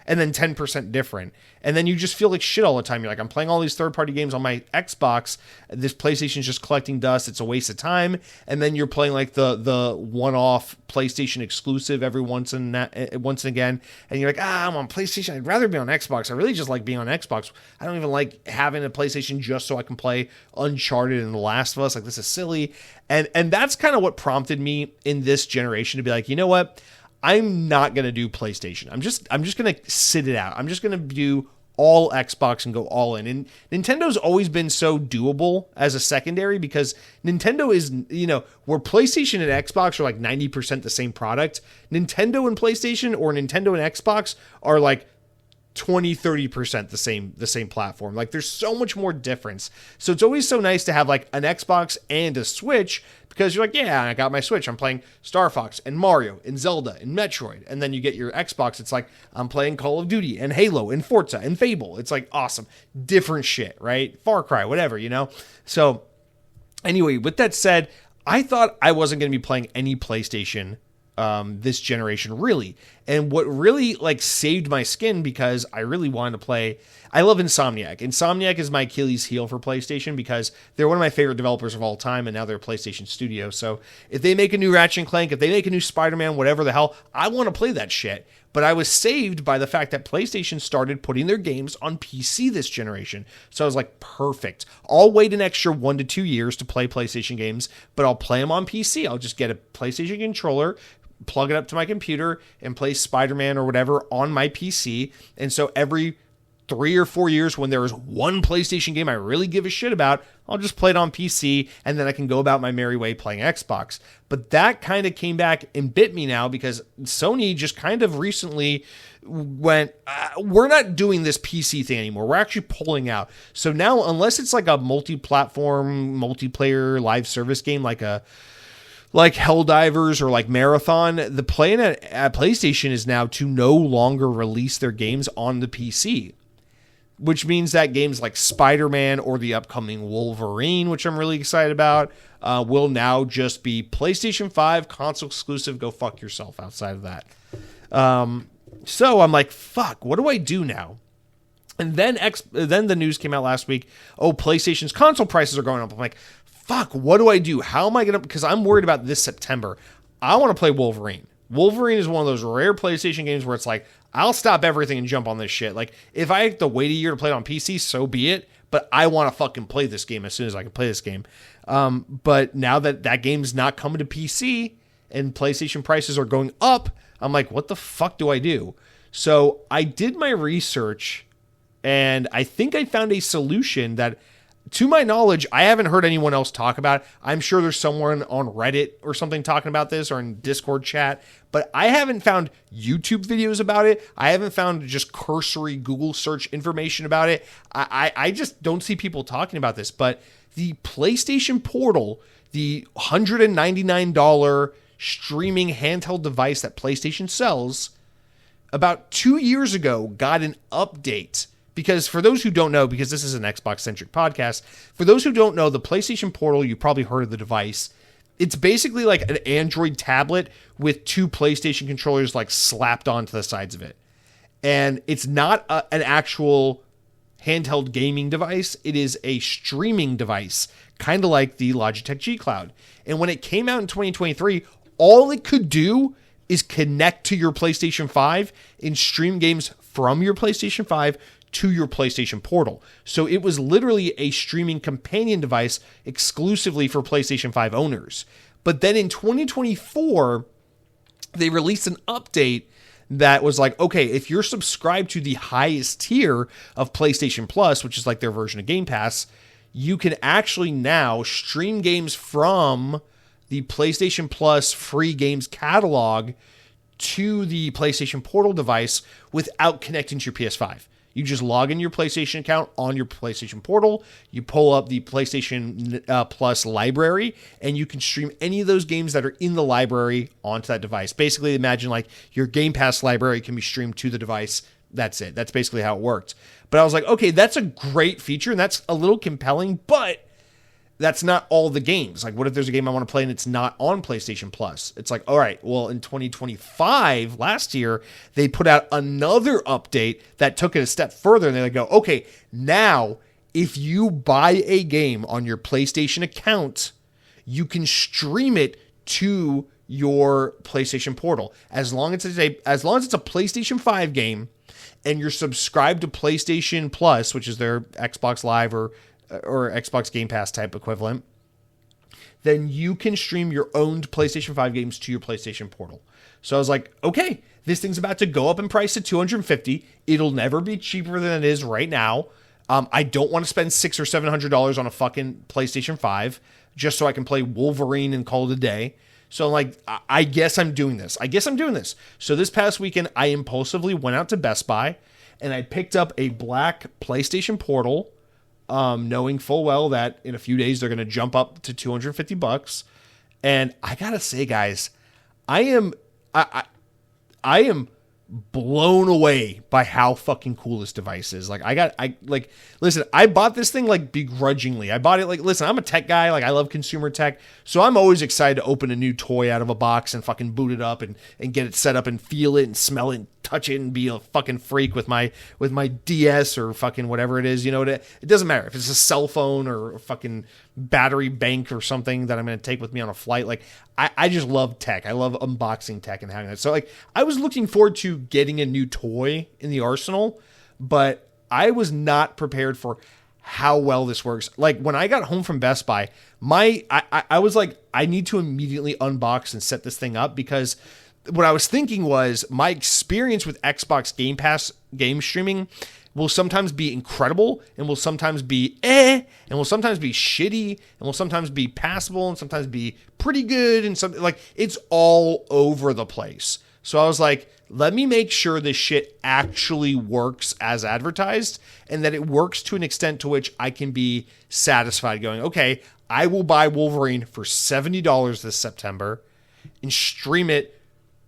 and then 10% different. And then you just feel like shit all the time. You're like, I'm playing all these third-party games on my Xbox. This PlayStation's just collecting dust. It's a waste of time. And then you're playing like the one-off PlayStation exclusive every once and again. And you're like, I'm on PlayStation. I'd rather be on Xbox. I really just like being on Xbox. I don't even like having a PlayStation just so I can play Uncharted and The Last of Us. Like, this is silly. And that's kind of what prompted me in this generation to be like, you know what? I'm not going to do PlayStation. I'm just going to sit it out. I'm just going to do all Xbox and go all in. And Nintendo's always been so doable as a secondary, because Nintendo is, you know, where PlayStation and Xbox are like 90% the same product, Nintendo and PlayStation, or Nintendo and Xbox, are like 20-30% the same platform. Like, there's so much more difference. So it's always so nice to have like an Xbox and a Switch, because you're like, yeah, I got my Switch, I'm playing Star Fox and Mario and Zelda and Metroid. And then you get your Xbox, it's like, I'm playing Call of Duty and Halo and Forza and Fable. It's like, awesome. Different shit, right? Far Cry, whatever, you know? So anyway, with that said, I thought I wasn't going to be playing any PlayStation this generation, really. And what really like saved my skin, because I really wanted to play, I love Insomniac. Insomniac is my Achilles heel for PlayStation, because they're one of my favorite developers of all time, and now they're a PlayStation studio. So if they make a new Ratchet & Clank, if they make a new Spider-Man, whatever the hell, I want to play that shit. But I was saved by the fact that PlayStation started putting their games on PC this generation. So I was like, perfect. I'll wait an extra 1 to 2 years to play PlayStation games, but I'll play them on PC. I'll just get a PlayStation controller, plug it up to my computer, and play Spider-Man or whatever on my PC. And so every 3 or 4 years when there is one PlayStation game I really give a shit about, I'll just play it on PC and then I can go about my merry way playing Xbox. But that kind of came back and bit me now because Sony just kind of recently went, we're not doing this PC thing anymore. We're actually pulling out. So now, unless it's like a multi-platform, multiplayer live service game like Helldivers or like Marathon, the plan at PlayStation is now to no longer release their games on the PC. Which means that games like Spider-Man or the upcoming Wolverine, which I'm really excited about, will now just be PlayStation 5 console exclusive. Go fuck yourself outside of that. So I'm like, fuck, what do I do now? And then the news came out last week. Oh, PlayStation's console prices are going up. I'm like, fuck, what do I do? How am I going to, because I'm worried about this September. I want to play Wolverine. Wolverine is one of those rare PlayStation games where it's like, I'll stop everything and jump on this shit. Like, if I have to wait a year to play it on PC, so be it. But I want to fucking play this game as soon as I can play this game. But now that game's not coming to PC and PlayStation prices are going up, I'm like, what the fuck do I do? So I did my research, and I think I found a solution that, to my knowledge, I haven't heard anyone else talk about. I'm sure there's someone on Reddit or something talking about this or in Discord chat, but I haven't found YouTube videos about it. I haven't found just cursory Google search information about it. I just don't see people talking about this, but the PlayStation Portal, the $199 streaming handheld device that PlayStation sells, about 2 years ago got an update. Because for those who don't know, because this is an Xbox-centric podcast, for those who don't know, the PlayStation Portal, you probably heard of the device. It's basically like an Android tablet with 2 PlayStation controllers like slapped onto the sides of it. And it's not an actual handheld gaming device. It is a streaming device, kind of like the Logitech G Cloud. And when it came out in 2023, all it could do is connect to your PlayStation 5 and stream games from your PlayStation 5 to your PlayStation Portal. So it was literally a streaming companion device exclusively for PlayStation 5 owners. But then in 2024, they released an update that was like, okay, if you're subscribed to the highest tier of PlayStation Plus, which is like their version of Game Pass, you can actually now stream games from the PlayStation Plus free games catalog to the PlayStation Portal device without connecting to your PS5. You just log in your PlayStation account on your PlayStation Portal, you pull up the PlayStation Plus library, and you can stream any of those games that are in the library onto that device. Basically, imagine like your Game Pass library can be streamed to the device. That's it. That's basically how it worked. But I was like, okay, that's a great feature, and that's a little compelling, but that's not all the games. Like, what if there's a game I want to play and it's not on PlayStation Plus? It's like, all right, well, in 2025, last year, they put out another update that took it a step further. And they go, okay, now, if you buy a game on your PlayStation account, you can stream it to your PlayStation Portal. As long as it's a PlayStation 5 game and you're subscribed to PlayStation Plus, which is their Xbox Live or Xbox Game Pass type equivalent, then you can stream your owned PlayStation 5 games to your PlayStation Portal. So I was like, okay, this thing's about to go up in price to $250. It'll never be cheaper than it is right now. I don't want to spend $600 or $700 on a fucking PlayStation 5 just so I can play Wolverine and call it a day. So I'm like, I guess I'm doing this. So this past weekend, I impulsively went out to Best Buy and I picked up a black PlayStation Portal, knowing full well that in a few days they're going to jump up to $250. And I gotta say, guys, I am blown away by how fucking cool this device is. Listen, I bought this thing like begrudgingly. I bought it like, listen, I'm a tech guy. Like, I love consumer tech. So I'm always excited to open a new toy out of a box and fucking boot it up and get it set up and feel it and smell it and touch it and be a fucking freak with my DS or fucking whatever it is. You know, it doesn't matter if it's a cell phone or a fucking battery bank or something that I'm going to take with me on a flight. Like, I just love tech. I love unboxing tech and having it. So like, I was looking forward to getting a new toy in the arsenal, but I was not prepared for how well this works. Like, when I got home from Best Buy, I was like, I need to immediately unbox and set this thing up because what I was thinking was my experience with Xbox Game Pass game streaming will sometimes be incredible and will sometimes be and will sometimes be shitty and will sometimes be passable and sometimes be pretty good and something like it's all over the place. So I was like, let me make sure this shit actually works as advertised and that it works to an extent to which I can be satisfied going, okay, I will buy Wolverine for $70 this September and stream it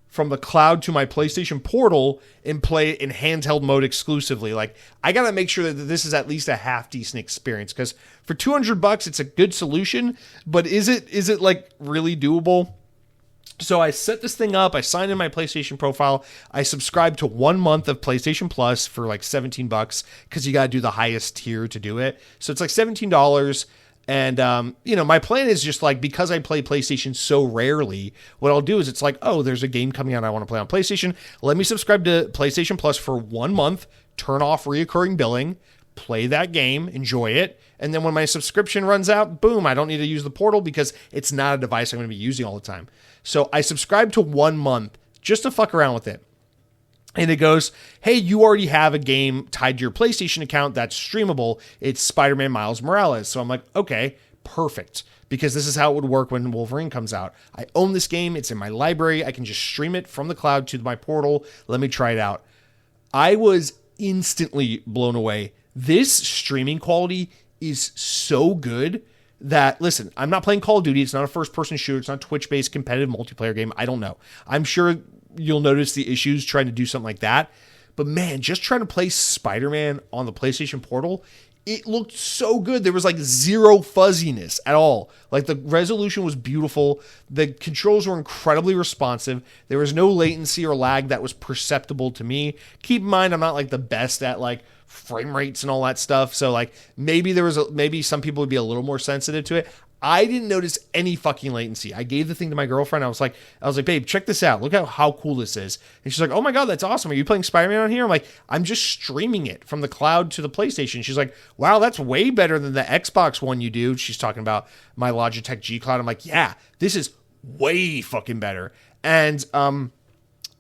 from the cloud to my PlayStation Portal and play it in handheld mode exclusively. Like, I got to make sure that this is at least a half decent experience because for $200, it's a good solution, but is it like really doable? So I set this thing up. I signed in my PlayStation profile. I subscribed to 1 month of PlayStation Plus for like $17 because you got to do the highest tier to do it. So it's like $17. And, my plan is just like, because I play PlayStation so rarely, what I'll do is it's like, oh, there's a game coming out I want to play on PlayStation. Let me subscribe to PlayStation Plus for 1 month, turn off reoccurring billing, play that game, enjoy it. And then when my subscription runs out, boom, I don't need to use the portal because it's not a device I'm going to be using all the time. So I subscribed to 1 month just to fuck around with it. And it goes, hey, you already have a game tied to your PlayStation account that's streamable. It's Spider-Man Miles Morales. So I'm like, okay, perfect. Because this is how it would work when Wolverine comes out. I own this game. It's in my library. I can just stream it from the cloud to my portal. Let me try it out. I was instantly blown away. This streaming quality is so good that, listen, I'm not playing Call of Duty. It's not a first-person shooter. It's not a Twitch-based competitive multiplayer game. I don't know. I'm sure you'll notice the issues trying to do something like that. But man, just trying to play Spider-Man on the PlayStation Portal, it looked so good. There was like zero fuzziness at all. Like the resolution was beautiful. The controls were incredibly responsive. There was no latency or lag that was perceptible to me. Keep in mind, I'm not like the best at like frame rates and all that stuff. So like maybe some people would be a little more sensitive to it. I didn't notice any fucking latency. I gave the thing to my girlfriend. I was like, babe, check this out. Look how cool this is. And she's like, oh my God, that's awesome. Are you playing Spider-Man on here? I'm like, I'm just streaming it from the cloud to the PlayStation. She's like, wow, that's way better than the Xbox one you do. She's talking about my Logitech G Cloud. I'm like, yeah, this is way fucking better. And,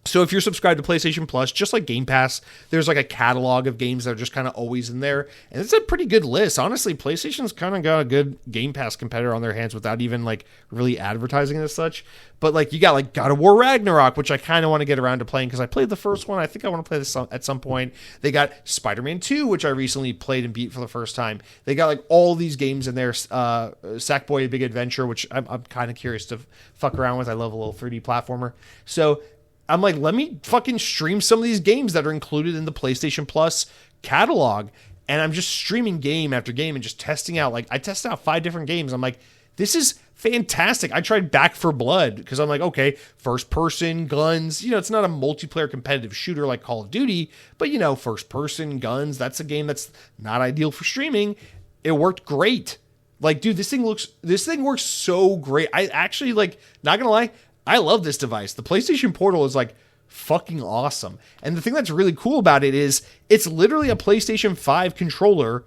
so if you're subscribed to PlayStation Plus, just like Game Pass, there's like a catalog of games that are just kind of always in there. And it's a pretty good list. Honestly, PlayStation's kind of got a good Game Pass competitor on their hands without even like really advertising it as such. But like you got like God of War Ragnarok, which I kind of want to get around to playing because I played the first one. I think I want to play this at some point. They got Spider-Man 2, which I recently played and beat for the first time. They got like all these games in there. Sackboy: A Big Adventure, which I'm kind of curious to fuck around with. I love a little 3D platformer. So I'm like, let me fucking stream some of these games that are included in the PlayStation Plus catalog. And I'm just streaming game after game and just testing out. Like, I tested out 5 different games. I'm like, this is fantastic. I tried Back 4 Blood because I'm like, okay, first person, guns. It's not a multiplayer competitive shooter like Call of Duty, but, first person, guns. That's a game that's not ideal for streaming. It worked great. Like, dude, this thing works so great. I actually, like, not gonna lie, I love this device. The PlayStation Portal is like fucking awesome. And the thing that's really cool about it is it's literally a PlayStation 5 controller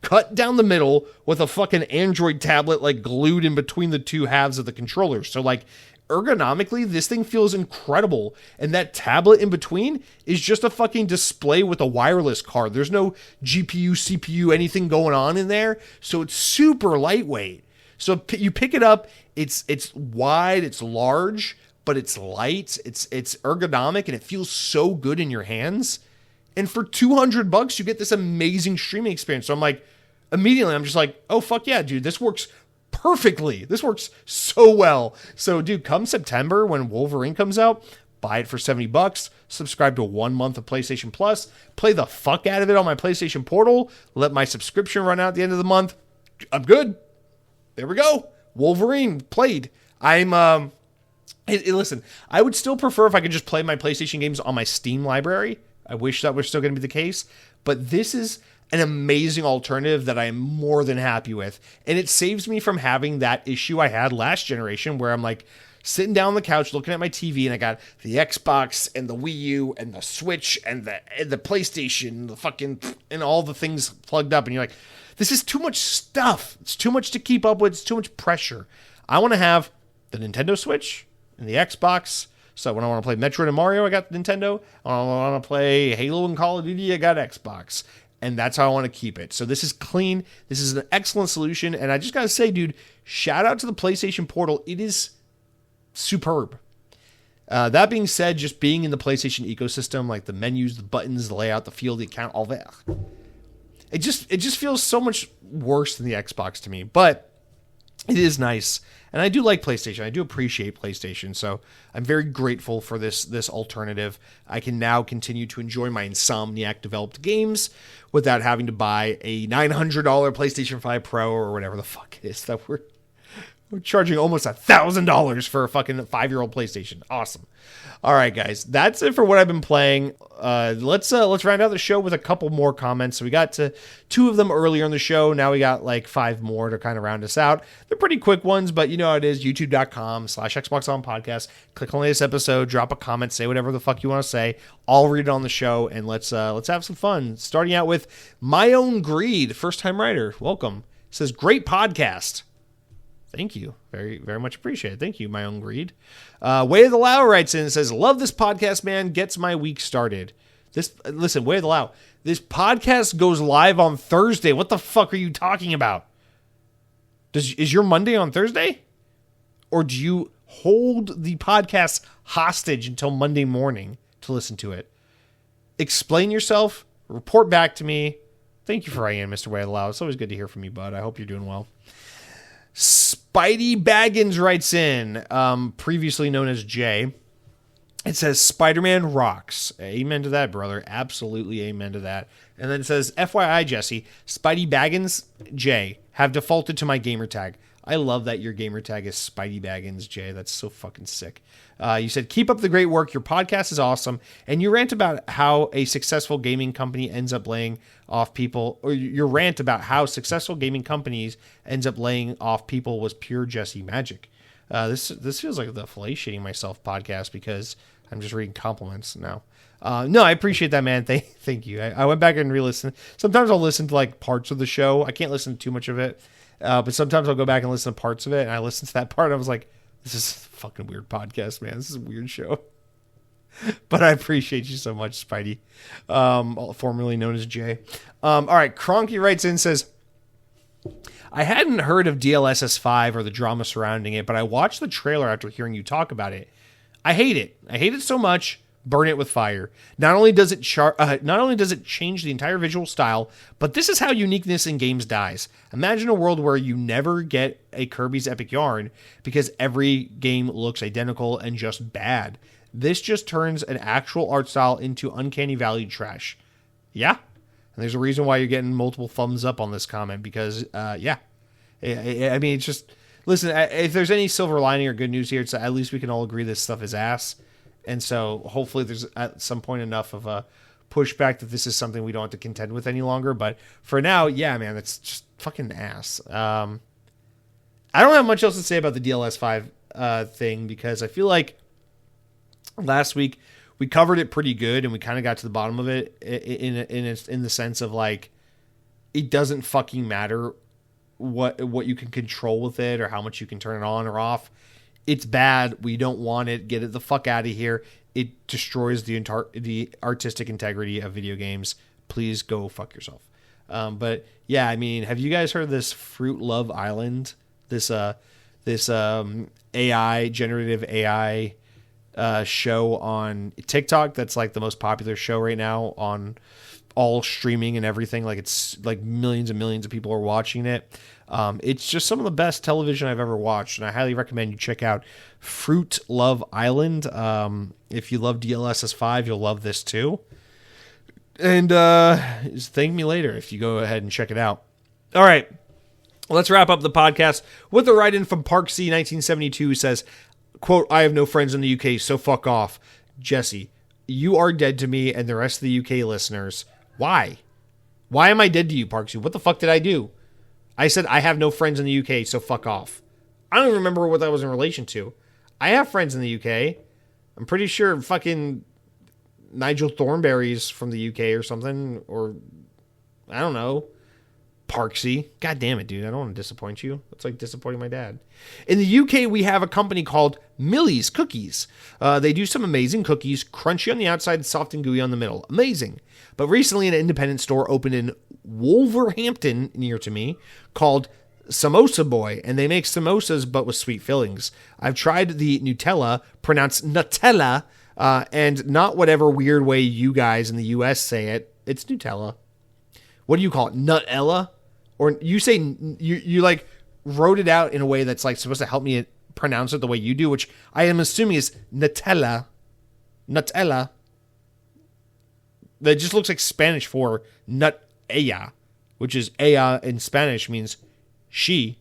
cut down the middle with a fucking Android tablet like glued in between the two halves of the controller. So like ergonomically, this thing feels incredible. And that tablet in between is just a fucking display with a wireless card. There's no GPU, CPU, anything going on in there. So it's super lightweight. So you pick it up, it's wide, it's large, but it's light, it's ergonomic, and it feels so good in your hands. And for $200, you get this amazing streaming experience. So I'm like, immediately, I'm just like, oh, fuck yeah, dude, this works perfectly. This works so well. So, dude, come September when Wolverine comes out, buy it for $70, subscribe to 1 month of PlayStation Plus, play the fuck out of it on my PlayStation Portal, let my subscription run out at the end of the month. I'm good. There we go. Wolverine played. Listen, I would still prefer if I could just play my PlayStation games on my Steam library. I wish that was still going to be the case. But this is an amazing alternative that I am more than happy with. And it saves me from having that issue I had last generation where I'm like sitting down on the couch looking at my TV and I got the Xbox and the Wii U and the Switch and the PlayStation, the fucking, and all the things plugged up. And you're like, this is too much stuff. It's too much to keep up with. It's too much pressure. I want to have the Nintendo Switch and the Xbox, So when I want to play Metroid and Mario, I got Nintendo. When I want to play Halo and Call of Duty, I got Xbox. And that's how I want to keep it. So this is clean. This is an excellent solution. And I just got to say, dude, shout out to the PlayStation Portal. It is superb. That being said, just being in the PlayStation ecosystem, like the menus, the buttons, the layout, the feel, the account, all that, it just feels so much worse than the Xbox to me. But it is nice. And I do like PlayStation. I do appreciate PlayStation. So I'm very grateful for this alternative. I can now continue to enjoy my Insomniac developed games without having to buy a $900 PlayStation 5 Pro or whatever the fuck it is that we're charging almost $1,000 for a fucking 5-year-old PlayStation. Awesome. All right, guys, that's it for what I've been playing. Let's round out the show with a couple more comments. So we got to 2 of them earlier in the show. Now we got like 5 more to kind of round us out. They're pretty quick ones, but you know how it is. YouTube.com/Xbox On Podcast. Click on this episode, drop a comment, say whatever the fuck you want to say. I'll read it on the show, and let's have some fun. Starting out with My Own Greed, first time writer. Welcome. Says great podcast. Thank you. Very, very much appreciated. Thank you, My Own Greed. Way of the Lao writes in and says, love this podcast, man. Gets my week started. Listen, Way of the Lao. This podcast goes live on Thursday. What the fuck are you talking about? Is your Monday on Thursday? Or do you hold the podcast hostage until Monday morning to listen to it? Explain yourself. Report back to me. Thank you for writing in, Mr. Way of the Lao. It's always good to hear from you, bud. I hope you're doing well. Spidey Baggins writes in, previously known as Jay. It says, Spider-Man rocks. Amen to that, brother. Absolutely amen to that. And then it says, FYI, Jesse, Spidey Baggins, Jay, have defaulted to my gamer tag. I love that your gamer tag is Spidey Baggins, Jay. That's so fucking sick. You said, keep up the great work. Your podcast is awesome. And you rant about how a successful gaming company ends up laying off people, or your rant about how successful gaming companies ends up laying off people was pure Jesse magic. This feels like the Filet Shitting Myself podcast because I'm just reading compliments now. No, I appreciate that, man. Thank you. I went back and re-listened. Sometimes I'll listen to like parts of the show. I can't listen to too much of it. But sometimes I'll go back and listen to parts of it, and I listened to that part, and I was like, this is a fucking weird podcast, man. This is a weird show. But I appreciate you so much, Spidey, formerly known as Jay. All right, Cronky writes in and says, I hadn't heard of DLSS 5 or the drama surrounding it, but I watched the trailer after hearing you talk about it. I hate it. I hate it so much. Burn it with fire. Not only does it change the entire visual style, but this is how uniqueness in games dies. Imagine a world where you never get a Kirby's Epic Yarn because every game looks identical and just bad. This just turns an actual art style into uncanny valley trash. Yeah. And there's a reason why you're getting multiple thumbs up on this comment because, yeah. I mean, it's just, listen, if there's any silver lining or good news here, it's at least we can all agree this stuff is ass. And so hopefully there's at some point enough of a pushback that this is something we don't have to contend with any longer. But for now, yeah, man, it's just fucking ass. I don't have much else to say about the DLS 5 thing because I feel like last week we covered it pretty good and we kind of got to the bottom of it in the sense of like, it doesn't fucking matter what you can control with it or how much you can turn it on or off. It's bad. We don't want it. Get it the fuck out of here. It destroys the artistic integrity of video games. Please go fuck yourself. But yeah, I mean, have you guys heard of this Fruit Love Island? This AI, generative AI show on TikTok that's like the most popular show right now on all streaming and everything. Like it's like millions and millions of people are watching it. It's just some of the best television I've ever watched, and I highly recommend you check out Fruit Love Island. If you love DLSS 5, you'll love this too. And just thank me later if you go ahead and check it out. All right, let's wrap up the podcast with a write-in from Park C 1972 who says, quote, I have no friends in the UK, so fuck off. Jesse, you are dead to me and the rest of the UK listeners. Why? Why am I dead to you, Park C? What the fuck did I do? I said I have no friends in the UK, so fuck off. I don't even remember what that was in relation to. I have friends in the UK. I'm pretty sure fucking Nigel Thornberry's from the UK or something, or I don't know. Parksy. God damn it, dude. I don't want to disappoint you. It's like disappointing my dad. In the UK, we have a company called Millie's Cookies. They do some amazing cookies, crunchy on the outside, soft and gooey on the middle. Amazing. But recently, an independent store opened in Wolverhampton, near to me, called Samosa Boy, and they make samosas but with sweet fillings. I've tried the Nutella, pronounced Nutella, and not whatever weird way you guys in the US say it. It's Nutella. What do you call it? Nutella? Or you say, you like wrote it out in a way that's like supposed to help me pronounce it the way you do, which I am assuming is Nutella. Nutella. That just looks like Spanish for nut ella, which is ella in Spanish means she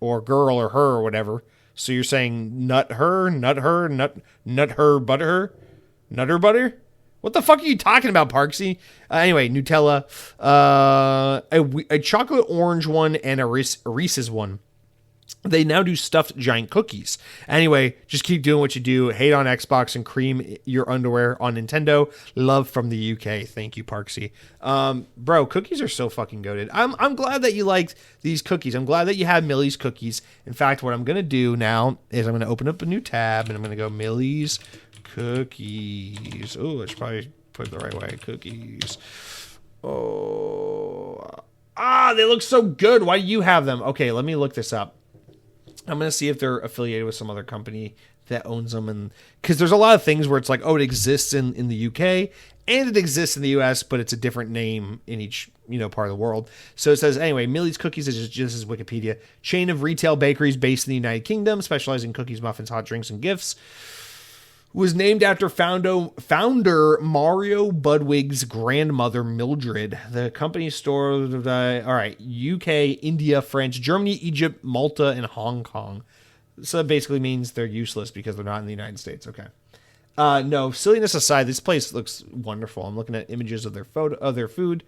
or girl or her or whatever. So you're saying nut her, nut her, butter, nutter butter? What the fuck are you talking about, Parksy? Anyway, Nutella, a chocolate orange one and a Reese's one. They now do stuffed giant cookies. Anyway, just keep doing what you do. Hate on Xbox and cream your underwear on Nintendo. Love from the UK. Thank you, Parksy. Bro, cookies are so fucking goated. I'm glad that you liked these cookies. I'm glad that you had Millie's Cookies. In fact, what I'm going to do now is I'm going to open up a new tab and I'm going to go Millie's Cookies. Oh, I should probably put it the right way. Cookies. Oh. They look so good. Why do you have them? Okay, let me look this up. I'm going to see if they're affiliated with some other company that owns them. And because there's a lot of things where it's like, oh, it exists in the UK and it exists in the US, but it's a different name in each, part of the world. So it says, anyway, Millie's Cookies is just as Wikipedia. Chain of retail bakeries based in the United Kingdom, specializing in cookies, muffins, hot drinks, and gifts. Was named after founder Mario Budwig's grandmother, Mildred. The company store, UK, India, France, Germany, Egypt, Malta, and Hong Kong. So that basically means they're useless because they're not in the United States. Okay. No, silliness aside, this place looks wonderful. I'm looking at images of their food.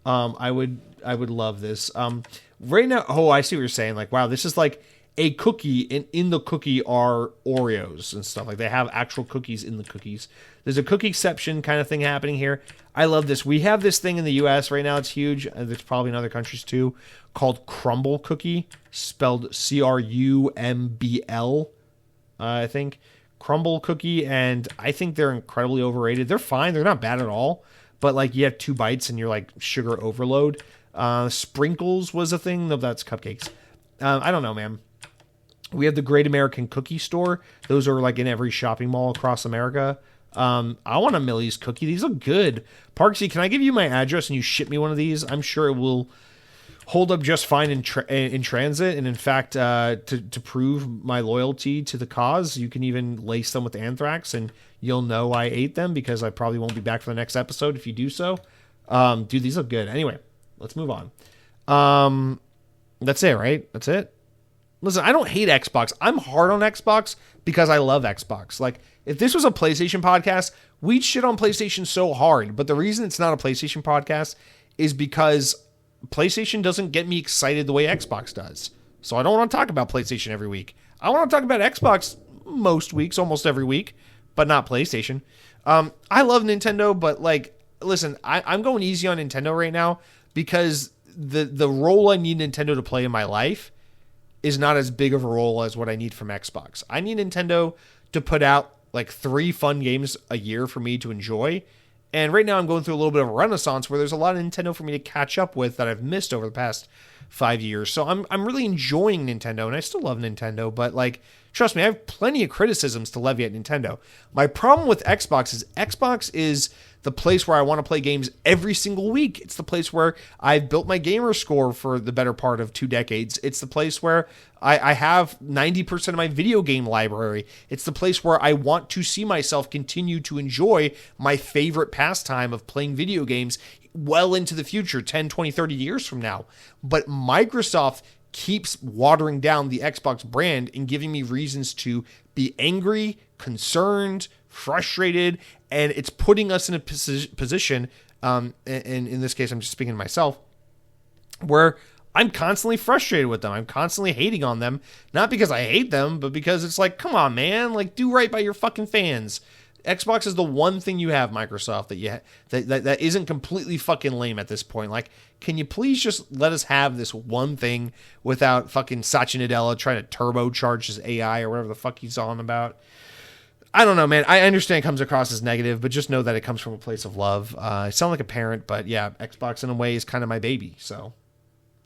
I would love this. Right now, I see what you're saying. Like, wow, this is like a cookie, and in the cookie are Oreos and stuff. Like, they have actual cookies in the cookies. There's a cookie-ception kind of thing happening here. I love this. We have this thing in the U.S. right now. It's huge. There's probably in other countries too, called Crumble Cookie, spelled Crumbl, I think. Crumble Cookie, and I think they're incredibly overrated. They're fine. They're not bad at all. But, like, you have 2 bites and you're, like, sugar overload. Sprinkles was a thing. No, that's cupcakes. I don't know, man. We have the Great American Cookie Store. Those are like in every shopping mall across America. I want a Millie's cookie. These look good. Parksy, can I give you my address and you ship me one of these? I'm sure it will hold up just fine in transit. And in fact, to prove my loyalty to the cause, you can even lace them with anthrax and you'll know I ate them because I probably won't be back for the next episode if you do so. Dude, these look good. Anyway, let's move on. That's it, right? That's it. Listen, I don't hate Xbox. I'm hard on Xbox because I love Xbox. Like, if this was a PlayStation podcast, we'd shit on PlayStation so hard. But the reason it's not a PlayStation podcast is because PlayStation doesn't get me excited the way Xbox does. So I don't want to talk about PlayStation every week. I want to talk about Xbox most weeks, almost every week, but not PlayStation. I love Nintendo, but like, listen, I'm going easy on Nintendo right now because the role I need Nintendo to play in my life is not as big of a role as what I need from Xbox. I need Nintendo to put out like 3 fun games a year for me to enjoy. And right now I'm going through a little bit of a renaissance where there's a lot of Nintendo for me to catch up with that I've missed over the past 5 years. So I'm really enjoying Nintendo, and I still love Nintendo, but like, trust me, I have plenty of criticisms to levy at Nintendo. My problem with Xbox is the place where I want to play games every single week. It's the place where I've built my gamer score for the better part of 2 decades. It's the place where I have 90% of my video game library. It's the place where I want to see myself continue to enjoy my favorite pastime of playing video games well into the future, 10, 20, 30 years from now. But Microsoft keeps watering down the Xbox brand and giving me reasons to be angry, concerned, frustrated, and it's putting us in a position, and in this case, I'm just speaking to myself, where I'm constantly frustrated with them. I'm constantly hating on them, not because I hate them, but because it's like, come on, man, like, do right by your fucking fans. Xbox is the one thing you have, Microsoft, that isn't completely fucking lame at this point. Like, can you please just let us have this one thing without fucking Satya Nadella trying to turbocharge his AI or whatever the fuck he's on about? I don't know, man. I understand it comes across as negative, but just know that it comes from a place of love. I sound like a parent, but yeah, Xbox in a way is kind of my baby. So,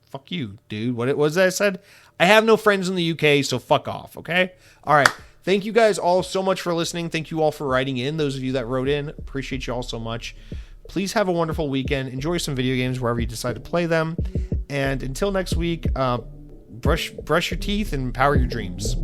fuck you, dude. What was that I said? I have no friends in the UK, so fuck off, okay? All right. Thank you guys all so much for listening. Thank you all for writing in. Those of you that wrote in, appreciate you all so much. Please have a wonderful weekend. Enjoy some video games wherever you decide to play them. And until next week, brush your teeth and power your dreams.